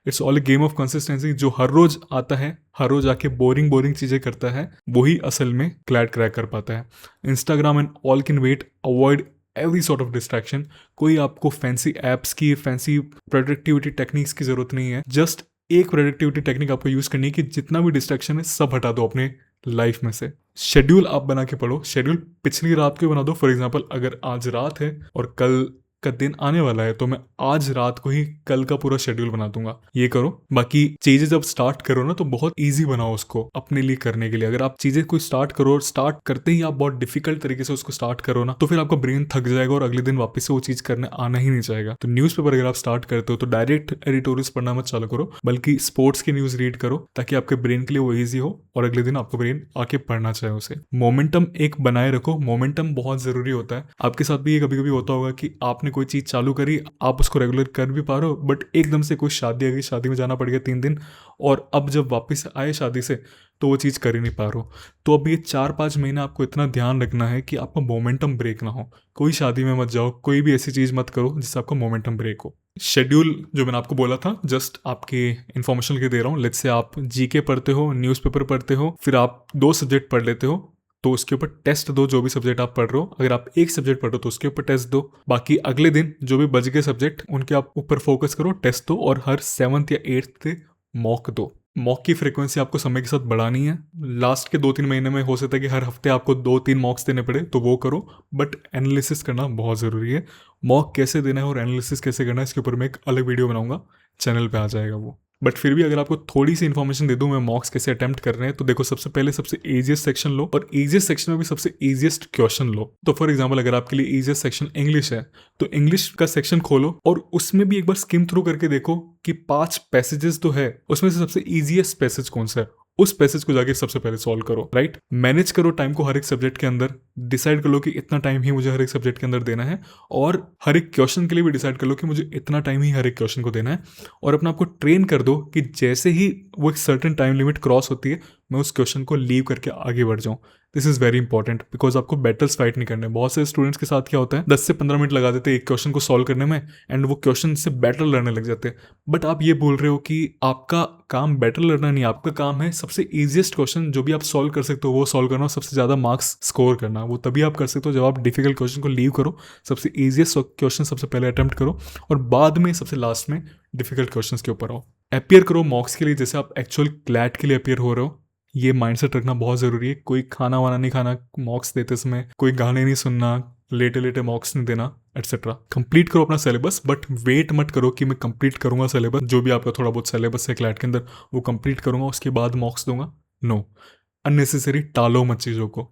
It's all A game of consistency. जो हर रोज आता है, हर रोज आके बोरिंग चीजें करता है, वही असल में क्लैट क्रैक कर पाता है। Instagram and all can wait. Avoid every sort of distraction. कोई आपको फैंसी एप्स की, फैंसी प्रोडक्टिविटी टेक्निक्स की जरूरत नहीं है। जस्ट एक प्रोडक्टिविटी टेक्निक आपको यूज करनी है कि जितना भी डिस्ट्रैक्शन है सब हटा दो अपने लाइफ में से। शेड्यूल आप बना के पढ़ो। शेड्यूल पिछली रात को बना दो। फॉर एग्जाम्पल, अगर आज रात है और कल का दिन आने वाला है तो मैं आज रात को ही कल का पूरा शेड्यूल बना दूंगा। ये करो। बाकी चीजें जब स्टार्ट करो ना तो बहुत इजी बनाओ उसको अपने लिए करने के लिए। अगर आप चीजें कोई स्टार्ट करो और स्टार्ट करते ही आप बहुत डिफिकल्ट तरीके से उसको स्टार्ट करो ना, तो फिर आपका ब्रेन थक जाएगा और अगले दिन वापस से वो चीज करने आना ही नहीं चाहेगा। तो न्यूज़पेपर अगर आप स्टार्ट करते हो तो डायरेक्ट एडिटोरियल्स पढ़ना मत चालू करो, बल्कि स्पोर्ट्स की न्यूज रीड करो ताकि आपके ब्रेन के लिए वो ईजी हो और अगले दिन आपको ब्रेन आके पढ़ना चाहे उसे। मोमेंटम एक बनाए रखो। मोमेंटम बहुत जरूरी होता है। आपके साथ भी ये कभी कभी होता होगा कि आपने कोई चीज चालू करी, आप उसको रेगुलर कर भी पा रहे हो, बट एकदम से कोई शादी आ गई, शादी में जाना पड़ गया 3 दिन, और अब जब वापस आए शादी से तो वो चीज़ कर ही नहीं पा रहे हो। तो अब ये 4-5 महीने आपको इतना ध्यान रखना है कि आपका मोमेंटम ब्रेक ना हो। कोई शादी में मत जाओ, कोई भी ऐसी चीज़ मत करो जिससे आपका मोमेंटम ब्रेक हो। शेड्यूल जो मैंने आपको बोला था जस्ट आपके इन्फॉर्मेशन के दे रहा हूँ। लेट्स से आप जीके पढ़ते हो, न्यूज़पेपर पढ़ते हो, फिर आप 2 सब्जेक्ट पढ़ लेते हो, तो उसके ऊपर टेस्ट दो। जो भी सब्जेक्ट आप पढ़ रहे हो, अगर आप एक सब्जेक्ट पढ़ रहे हो तो उसके ऊपर टेस्ट दो। बाकी अगले दिन जो भी बच गए सब्जेक्ट उनके आप ऊपर फोकस करो, टेस्ट दो, और हर 7th या 8th मॉक दो। मॉक की फ्रीक्वेंसी आपको समय के साथ बढ़ानी है। लास्ट के 2-3 महीने में हो सकता है कि हर हफ्ते आपको 2-3 मॉक्स देने पड़े, तो वो करो, बट एनालिसिस करना बहुत ज़रूरी है। मॉक कैसे देना है और एनालिसिस कैसे करना है इसके ऊपर मैं एक अलग वीडियो बनाऊंगा, चैनल पे आ जाएगा वो। बट फिर भी अगर आपको थोड़ी सी इन्फॉर्मेशन दे दूं मैं मॉक्स कैसे अटेम्प्ट कर रहे हैं, तो देखो सबसे पहले सबसे ईजिएस्ट सेक्शन लो, और ईजिएस्ट सेक्शन में भी सबसे ईजिएस्ट क्वेश्चन लो। तो फॉर एग्जांपल अगर आपके लिए ईजिएस्ट सेक्शन इंग्लिश है तो इंग्लिश का सेक्शन खोलो और उसमें भी एक बार स्किम थ्रू करके देखो कि 5 पैसेजेस तो है, उसमें से सबसे ईजिएस्ट पैसेज कौन सा है, उस पैसेज को जाके सबसे पहले सॉल्व करो। राइट, मैनेज करो टाइम को हर एक सब्जेक्ट के अंदर, डिसाइड कर लो कि इतना टाइम ही मुझे हर एक सब्जेक्ट के अंदर देना है, और हर एक क्वेश्चन के लिए भी डिसाइड कर लो कि मुझे इतना टाइम ही हर एक क्वेश्चन को देना है, और अपने आप को ट्रेन कर दो कि जैसे ही वो एक सर्टेन टाइम लिमिट क्रॉस होती है मैं उस क्वेश्चन को लीव करके आगे बढ़ जाऊँ। This is very important, because आपको बैटल्स फाइट नहीं करने। बहुत से स्टूडेंट्स के साथ क्या होता है 10 से 15 मिनट लगा देते हैं एक क्वेश्चन को सॉल्व करने में, एंड वो क्वेश्चन से बैटल लड़ने लग जाते हैं। बट आप ये बोल रहे हो कि आपका काम बैटल लड़ना नहीं, आपका काम है सबसे ईजिएस्ट क्वेश्चन जो भी आप सॉल्व कर सकते हो वो सॉल्व करना, और सबसे ज़्यादा मार्क्स स्कोर करना। वो तभी आप कर सकते हो जब आप डिफिकल्ट क्वेश्चन को लीव करो, सबसे ईजिएस्ट क्वेश्चन सबसे पहले अटेम्प्ट करो, और बाद में सबसे लास्ट में डिफिकल्ट क्वेश्चन के ऊपर आओ। अपियर करो मॉक्स के लिए जैसे आप एक्चुअल क्लैट के लिए अपियर हो रहे हो। ये माइंडसेट रखना बहुत ज़रूरी है। कोई खाना वाना नहीं खाना मॉक्स देते समय, कोई गाने नहीं सुनना, लेटे लेटे मॉक्स नहीं देना, एटसेट्रा। कंप्लीट करो अपना सिलेबस, बट वेट मत करो कि मैं कंप्लीट करूंगा सिलेबस, जो भी आपका थोड़ा बहुत सिलेबस है क्लैट के अंदर वो कंप्लीट करूंगा उसके बाद मॉक्स दूंगा। नो, अननेसेसरी टालो मत चीज़ों को।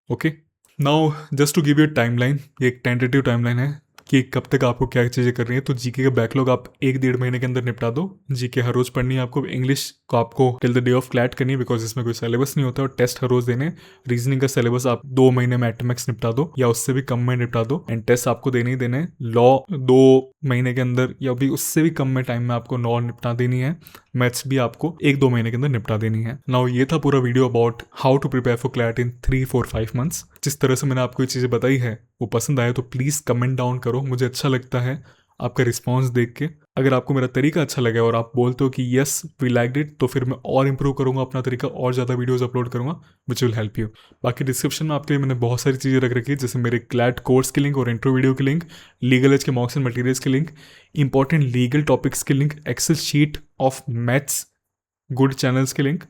Okay, now just to give you timeline, ये एक टेंटेटिव टाइमलाइन है कि कब तक आपको क्या चीज़ें करनी है। तो जीके का बैकलॉग आप 1-1.5 महीने के अंदर निपटा दो। जीके हर रोज पढ़नी है आपको। इंग्लिश को आपको till the day of CLAT करनी है, बिकॉज इसमें कोई सिलेबस नहीं होता, और टेस्ट हर रोज देने। रीजनिंग का सिलेबस आप 2 महीने में एटमैक्स निपटा दो, या उससे भी कम में निपटा दो, एंड टेस्ट आपको देने ही देने। लॉ 2 महीने के अंदर या भी उससे भी कम में टाइम में आपको लॉ निपटा देनी है। मैथ्स भी आपको 1-2 महीने के अंदर निपटा देनी है। नाउ ये था पूरा video about how to prepare for CLAT in 3-4-5 months. जिस तरह से मैंने आपको ये चीज़ें बताई है वो पसंद आए तो प्लीज़ कमेंट डाउन करो, मुझे अच्छा लगता है आपका रिस्पॉन्स देख के। अगर आपको मेरा तरीका अच्छा लगा और आप बोलते हो कि यस वी लाइक इट, तो फिर मैं और इंप्रूव करूंगा अपना तरीका, और ज़्यादा वीडियोस अपलोड करूंगा विच विल हेल्प यू। बाकी डिस्क्रिप्शन में आपके लिए मैंने बहुत सारी चीज़ें रख रखी है, जैसे मेरे क्लैट कोर्स की लिंक और इंट्रो वीडियो की लिंक, लीगल एज के मॉक्स एंड मटेरियल्स की लिंक, इंपॉर्टेंट लीगल टॉपिक्स की link, excel sheet of maths good channels की लिंक,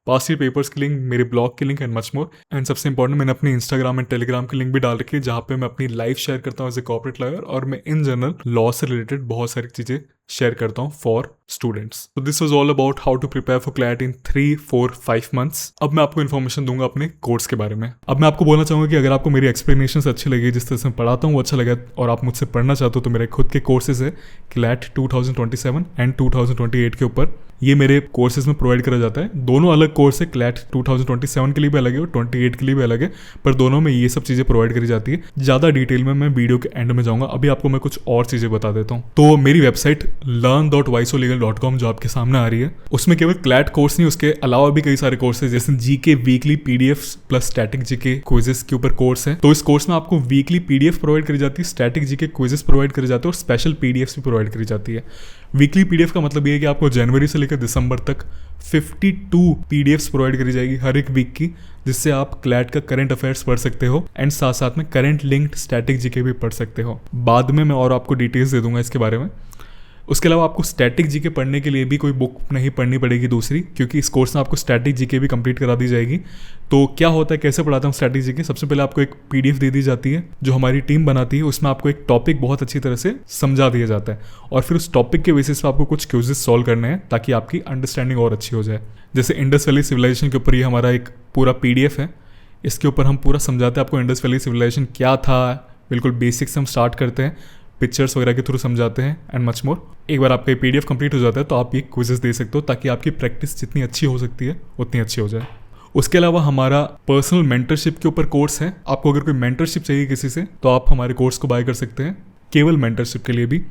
पास्ट ईयर पेपर्स की लिंक, मेरे ब्लॉग की link, and much more. And सबसे इंपॉर्टेंट, मैंने अपने इंस्टाग्राम एंड टेलीग्राम की लिंक भी डाल रखी है, जहाँ पे मैं अपनी लाइफ शेयर करता हूँ एज ए कॉर्पोरेट लॉयर, और मैं इन जनरल लॉ से रिलेटेड बहुत सारी चीज़ें शेयर करता हूँ फॉर स्टूडेंट्स। तो this was all about how to prepare for CLAT in 3-4-5 months. अब मैं आपको इन्फॉर्मेशन दूंगा अपने कोर्स के बारे में। अब मैं आपको बोलना चाहूँगा कि अगर आपको मेरी एक्सप्लेनेशन अच्छी लगी, जिस तरह से मैं पढ़ाता हूँ वो अच्छा लगा, और आप मुझसे पढ़ना चाहते हो, तो मेरे खुद के कोर्सेज है क्लैट 2027 एंड 2028 के ऊपर। ये मेरे कोर्सेज में प्रोवाइड करा जाता है। दोनों अलग कोर्स है, क्लैट 2027 के लिए भी अलग है और 28 के लिए भी अलग है, पर दोनों में ये सब चीज़ें प्रोवाइड करी जाती है। ज़्यादा डिटेल में मैं वीडियो के एंड में जाऊँगा। अभी आपको मैं कुछ और चीज़ें बता देता हूँ। तो मेरी वेबसाइट learn.visolegal.com जो आपके सामने आ रही है, उसमें केवल क्लैट कोर्स नहीं, उसके अलावा भी कई सारे कोर्सेज, जैसे GK weekly PDF plus static GK quizzes के ऊपर कोर्स है। तो इस कोर्स में आपको वीकली पीडीएफ प्रोवाइड करी जाती है, स्टैटिक जीके क्विजेस प्रोवाइड करी जाती है, और स्पेशल पीडीएफ भी प्रोवाइड करी जाती है। वीकली पीडीएफ का मतलब ये है कि आपको जनवरी से लेकर दिसंबर तक 52 पीडीएफ्स प्रोवाइड करी जाएगी हर एक वीक की, जिससे आप क्लैट का करंट अफेयर्स पढ़ सकते हो, एंड साथ साथ में करंट लिंक्ड स्टैटिक जीके भी पढ़ सकते हो। बाद में मैं और आपको डिटेल्स दे दूंगा इसके बारे में। उसके अलावा आपको स्टैटिक जीके पढ़ने के लिए भी कोई बुक नहीं पढ़नी पड़ेगी दूसरी, क्योंकि इस कोर्स में आपको स्टैटिक जीके भी कंप्लीट करा दी जाएगी। तो क्या होता है, कैसे पढ़ाता हूँ स्टैटिक जीके? सबसे पहले आपको एक पीडीएफ दे दी जाती है जो हमारी टीम बनाती है, उसमें आपको एक टॉपिक बहुत अच्छी तरह से समझा दिया जाता है, और फिर उस टॉपिक के बेसिस पे आपको कुछ क्विजेस सॉल्व करने हैं ताकि आपकी अंडरस्टैंडिंग और अच्छी हो जाए। जैसे इंडस वैली सिविलाइजेशन के ऊपर ये हमारा एक पूरा पीडीएफ है, इसके ऊपर हम पूरा समझाते हैं आपको इंडस वैली सिविलाइजेशन क्या था, बिल्कुल बेसिक से हम स्टार्ट करते हैं, पिक्चर्स वगैरह के थ्रू समझाते हैं, एंड मच मोर। एक बार आपका ये पीडीएफ कंप्लीट हो जाता है तो आप ये क्विजेस दे सकते हो, ताकि आपकी प्रैक्टिस जितनी अच्छी हो सकती है उतनी अच्छी हो जाए। उसके अलावा हमारा पर्सनल मेंटरशिप के ऊपर कोर्स है। आपको अगर कोई मेंटरशिप चाहिए किसी से तो आप हमारे कोर्स को बाय कर सकते हैं, केवल मेंटरशिप के लिए भी।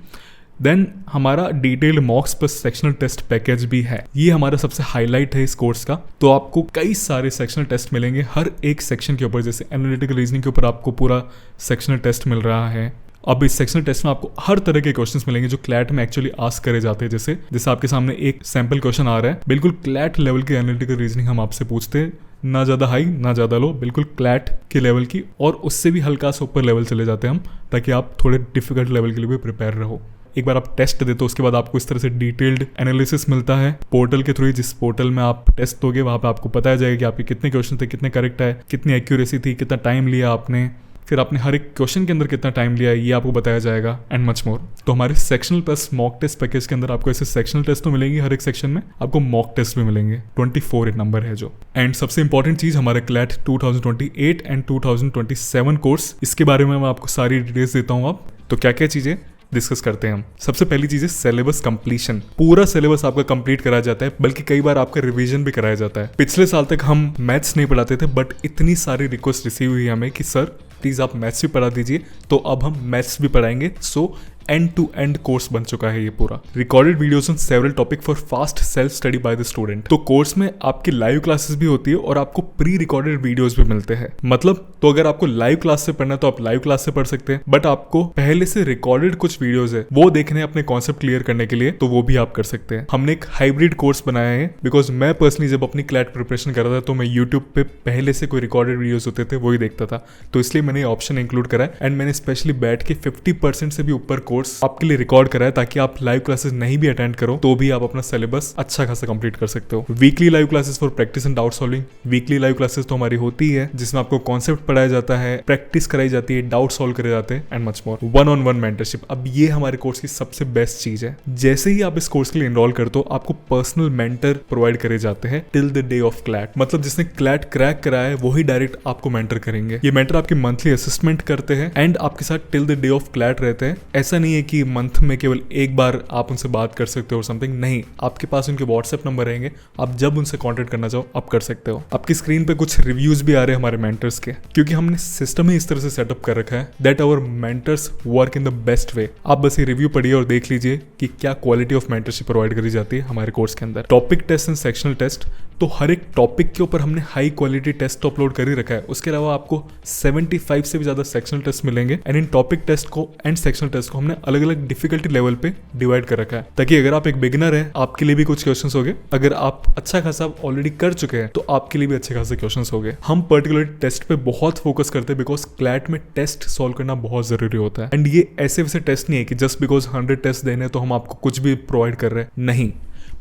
देन हमारा detailed mocks plus sectional test package भी है। ये हमारा सबसे हाईलाइट है इस कोर्स का। तो आपको कई सारे सेक्शनल टेस्ट मिलेंगे हर एक सेक्शन के ऊपर। जैसे एनालिटिकल रीजनिंग के ऊपर आपको पूरा सेक्शनल टेस्ट मिल रहा है, अब इस सेक्शनल टेस्ट में आपको हर तरह के क्वेश्चंस मिलेंगे जो क्लैट में एक्चुअली आस्क करे जाते हैं। जैसे आपके सामने एक सैंपल क्वेश्चन आ रहा है, बिल्कुल क्लैट लेवल की एनालिटिकल रीजनिंग हम आपसे पूछते हैं, ना ज़्यादा हाई ना ज़्यादा लो, बिल्कुल क्लैट के लेवल की, और उससे भी हल्का सा ऊपर लेवल चले जाते हैं हम, ताकि आप थोड़े डिफिकल्ट लेवल के लिए भी प्रिपेयर रहो। एक बार आप टेस्ट देते हो उसके बाद आपको इस तरह से डिटेल्ड एनालिसिस मिलता है पोर्टल के थ्रू। जिस पोर्टल में आप टेस्ट दोगे वहाँ पे आपको बताया जाएगा कि आपके कितने क्वेश्चन थे, कितने करेक्ट है, कितनी एक्यूरेसी थी, कितना टाइम लिया आपने, फिर आपने हर एक क्वेश्चन के अंदर कितना टाइम लिया है ये आपको बताया जाएगा, एंड मच मोर। तो हमारे sectional plus mock test package के अंदर आपको ऐसे सेक्शनल टेस्ट तो मिलेंगे, हर एक सेक्शन में आपको मॉक टेस्ट भी मिलेंगे। 24 नंबर है जो। एंड सबसे इंपॉर्टेंट चीज हमारे क्लैट 2028 एंड 2027 कोर्स, इसके बारे में मैं आपको सारी डिटेल्स देता हूँ। आप तो क्या क्या चीजें डिस्कस करते हैं हम। सबसे पहली चीज है सिलेबस कंप्लीशन। पूरा सिलेबस आपका कंप्लीट कराया जाता है, बल्कि कई बार आपका रिवीजन भी कराया जाता है। पिछले साल तक हम मैथ्स नहीं पढ़ाते थे, बट इतनी सारी रिक्वेस्ट रिसीव हुई हमें कि सर प्लीज आप मैथ्स भी पढ़ा दीजिए, तो अब हम मैथ्स भी पढ़ाएंगे। So end to end course बन चुका है ये पूरा। Recorded videos on several topic for fast self study by the student. तो कोर्स में आपकी लाइव क्लासेस भी होती है और आपको प्री रिकॉर्डेड वीडियोस भी मिलते हैं। मतलब तो अगर आपको लाइव क्लास से पढ़ना है तो आप लाइव क्लास से पढ़ सकते हैं, बट आपको पहले से रिकॉर्डेड कुछ वीडियोस है वो देखने अपने कॉन्सेप्ट क्लियर करने के लिए, तो वो भी आप कर सकते हैं। हमने एक हाइब्रिड कोर्स बनाया है, बिकॉज मैं पर्सनली जब अपनी क्लैट प्रिपरेशन कर रहा था तो मैं यूट्यूब पे पहले से कोई रिकॉर्डेड वीडियोस होते थे वही देखता था, तो इसलिए मैंने ऑप्शन इंक्लूड करा है। एंड मैंने स्पेशली बैठ के 50% से भी ऊपर कोर्स आपके लिए रिकॉर्ड करा है, ताकि आप लाइव क्लासेस नहीं भी अटेंड करो तो भी आप अपना सिलेबस अच्छा खासा कंप्लीट कर सकते हो। Weekly live classes for practice and doubt solving. Weekly live classes तो हमारी होती है जिसमें आपको कॉन्सेप्ट पढ़ाया जाता है, प्रैक्टिस कराई जाती है, डाउट सॉल्व करे जाते हैं, and much more. 1-on-1 mentorship, अब ये हमारे कोर्स की सबसे बेस्ट चीज है। जैसे ही आप इस कोर्स के लिए एनरोल करते हो आपको पर्सनल मेंटर प्रोवाइड करे जाते हैं till the day of CLAT. मतलब जिसने क्लैट क्रैक करा है वही डायरेक्ट आपको मेंटर करेंगे। ये मेंटर आपकी मंथली असेसमेंट करते हैं एंड आपके साथ till the day of CLAT रहते हैं। ऐसा नहीं है कि मंथ में केवल एक बार आप उनसे बात कर सकते हो समथिंग, नहीं, आपके पास उनके व्हाट्सएप नंबर रहेंगे, आप जब उनसे कांटेक्ट करना चाहो आप कर सकते हो। आपकी स्क्रीन पे कुछ रिव्यूज भी आ रहे हैं हमारे मेंटर्स के, क्योंकि हमने सिस्टम ही इस तरह से सेटअप कर रखा है that our mentors work in the best way. आप बस ये रिव्यू पढ़िए और देख लीजिए कि क्या क्वालिटी ऑफ मेंटरशिप प्रोवाइड करी जाती है हमारे कोर्स के अंदर। Topic test and sectional test, तो हर एक टॉपिक के ऊपर हमने हाई क्वालिटी टेस्ट तो अपलोड कर ही रखा है। उसके अलावा आपको 75 से भी ज्यादा सेक्शनल टेस्ट मिलेंगे, एंड इन टॉपिक टेस्ट को एंड सेक्शनल टेस्ट को हमने अलग अलग डिफिकल्टी लेवल पे डिवाइड कर रखा है, ताकि अगर आप एक बिगिनर है आपके लिए भी कुछ क्वेश्चंस होंगे, अगर आप अच्छा खासा ऑलरेडी कर चुके हैं तो आपके लिए भी अच्छे खासे क्वेश्चंस होंगे। हम पर्टिकुलर टेस्ट पे बहुत फोकस करते हैं बिकॉज क्लैट में टेस्ट सॉल्व करना बहुत जरूरी होता है। एंड ये ऐसे वैसे टेस्ट नहीं है कि जस्ट बिकॉज 100 टेस्ट देने तो हम आपको कुछ भी प्रोवाइड कर रहे हैं, नहीं,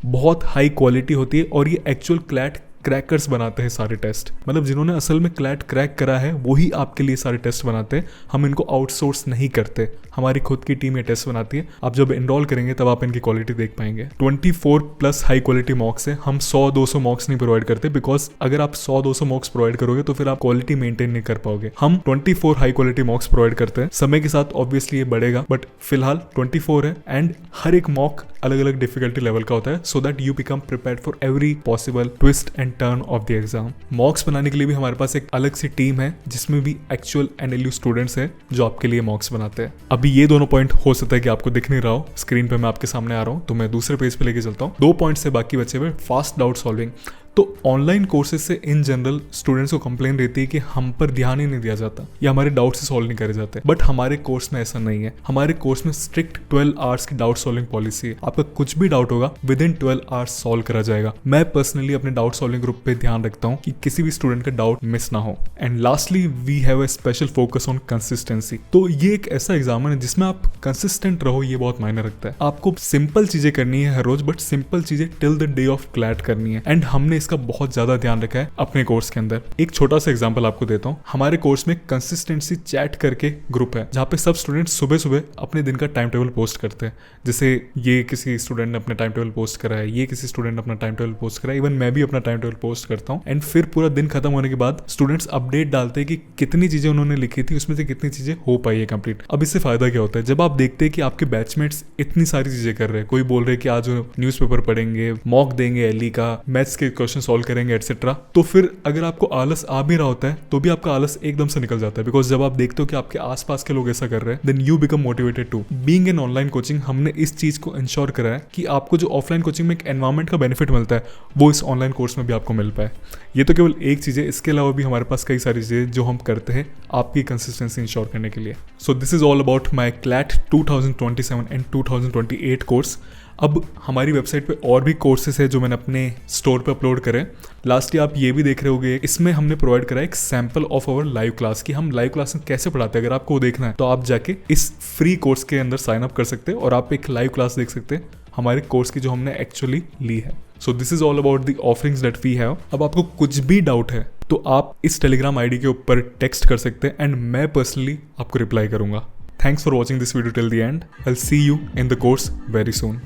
बहुत हाई क्वालिटी होती है और ये एक्चुअल क्लैट क्रैकर्स बनाते हैं सारे टेस्ट। मतलब जिन्होंने असल में क्लैट क्रैक करा है वही आपके लिए सारे टेस्ट बनाते हैं, हम इनको आउटसोर्स नहीं करते, हमारी खुद की टीम ये टेस्ट बनाती है। आप जब एनरोल करेंगे तब आप इनकी क्वालिटी देख पाएंगे। 24+ हाई क्वालिटी मॉक्स है, हम 100-200 मॉक्स नहीं प्रोवाइड करते, बिकॉज अगर आप 100-200 मॉक्स प्रोवाइड करोगे तो फिर आप क्वालिटी मेंटेन नहीं कर पाओगे। हम 24 हाई क्वालिटी मॉक्स प्रोवाइड करते हैं, समय के साथ ऑब्वियसली ये बढ़ेगा, बट फिलहाल 24 है। एंड हर एक मॉक अलग अलग डिफिकल्टी लेवल का होता है, so that you become prepared for every possible twist and turn off the exam. मॉक्स बनाने के लिए भी हमारे पास एक अलग सी टीम है जिसमें भी एक्चुअल एनएलयू स्टूडेंट्स हैं जो आपके लिए मॉक्स बनाते हैं। अभी ये दोनों पॉइंट हो सकता है कि आपको दिख नहीं रहा हो, स्क्रीन पे मैं आपके सामने आ रहा हूँ, तो मैं दूसरे पेज पे लेके चलता हूँ। 2 पॉइंट्स है बाकी बचे हुए। फास्ट डाउट सॉल्विंग, तो ऑनलाइन कोर्सेज से इन जनरल स्टूडेंट्स को कंप्लेन रहती है कि हम पर ध्यान ही नहीं दिया जाता या हमारे डाउट से सॉल्व नहीं करे जाते, बट हमारे कोर्स में ऐसा नहीं है। हमारे कोर्स में स्ट्रिक्ट 12 आवर्स की डाउट सॉल्विंग पॉलिसी है। आपका कुछ भी डाउट होगा विद इन 12 आवर्स सॉल्व करा जाएगा। मैं पर्सनली अपने डाउट सॉल्विंग ग्रुप पे ध्यान रखता हूँ कि किसी भी स्टूडेंट का डाउट मिस ना हो। And lastly we have a special focus on consistency. तो ये एक ऐसा एग्जाम है जिसमें आप कंसिस्टेंट रहो, ये बहुत मायने रखता है। आपको सिंपल चीजें करनी है हर रोज, बट सिंपल चीजें till the day of CLAT करनी है। एंड हमने इसका बहुत ज्यादा ध्यान रखा है अपने कोर्स के अंदर। एक छोटा सा एग्जांपल आपको देता हूँ। हमारे कोर्स में कंसिस्टेंसी चैट करके ग्रुप है जहाँ पे सब स्टूडेंट सुबह सुबह अपने दिन का टाइम टेबल पोस्ट करते हैं। जैसे ये किसी स्टूडेंट ने अपना टाइम टेबल पोस्ट करा है, ये किसी स्टूडेंट ने अपना टाइम टेबल पोस्ट करा है, इवन मैं भी अपना टाइम टेबल पोस्ट करता हूँ। एंड फिर पूरा दिन खत्म होने के बाद स्टूडेंट्स अपडेट डालते हैं कि कितनी चीजें उन्होंने लिखी थी, उसमें से कितनी चीजें हो पाई है कंप्लीट। अब इससे फायदा क्या होता है, जब आप देखते हैं कि आपके बैचमेट्स इतनी सारी चीजें कर रहे हैं, कोई बोल रहे हैं कि आज न्यूज़पेपर पढ़ेंगे, मॉक देंगे, एलई का, मैथ्स के क्वेश्चन क्वेश्चन सॉल्व करेंगे एटसेट्रा। तो फिर अगर आपको आलस आ भी रहा होता है तो भी आपका आलस एकदम से निकल जाता है, बिकॉज जब आप देखते हो कि आपके आसपास के लोग ऐसा कर रहे हैं then you become motivated too. Being in online coaching हमने इस चीज को इंश्योर करा है कि आपको जो ऑफलाइन कोचिंग में एक एनवायरमेंट का बेनिफिट मिलता है वो इस ऑनलाइन कोर्स में भी आपको मिल पाए। ये तो केवल एक चीज़ है, इसके अलावा भी हमारे पास कई सारी चीज़ें जो हम करते हैं आपकी कंसिस्टेंसी इंश्योर करने के लिए। सो this is all about my CLAT 2027 and 2028 course. अब हमारी वेबसाइट पे और भी कोर्सेस है जो मैंने अपने स्टोर पे अपलोड करे। लास्टली आप ये भी देख रहे होगे, इसमें हमने प्रोवाइड करा एक sample of our live class कि हम लाइव क्लास में कैसे पढ़ाते हैं। अगर आपको वो देखना है तो आप जाके इस फ्री कोर्स के अंदर साइन अप कर सकते हैं और आप एक लाइव क्लास देख सकते हैं हमारे कोर्स की जो हमने एक्चुअली ली है। So this is all about the offerings that we have. अब आपको कुछ भी डाउट है तो आप इस टेलीग्राम आईडी के ऊपर टेक्स्ट कर सकते हैं एंड मैं पर्सनली आपको रिप्लाई करूंगा। Thanks for watching this video till the end. I'll see you in the course very soon.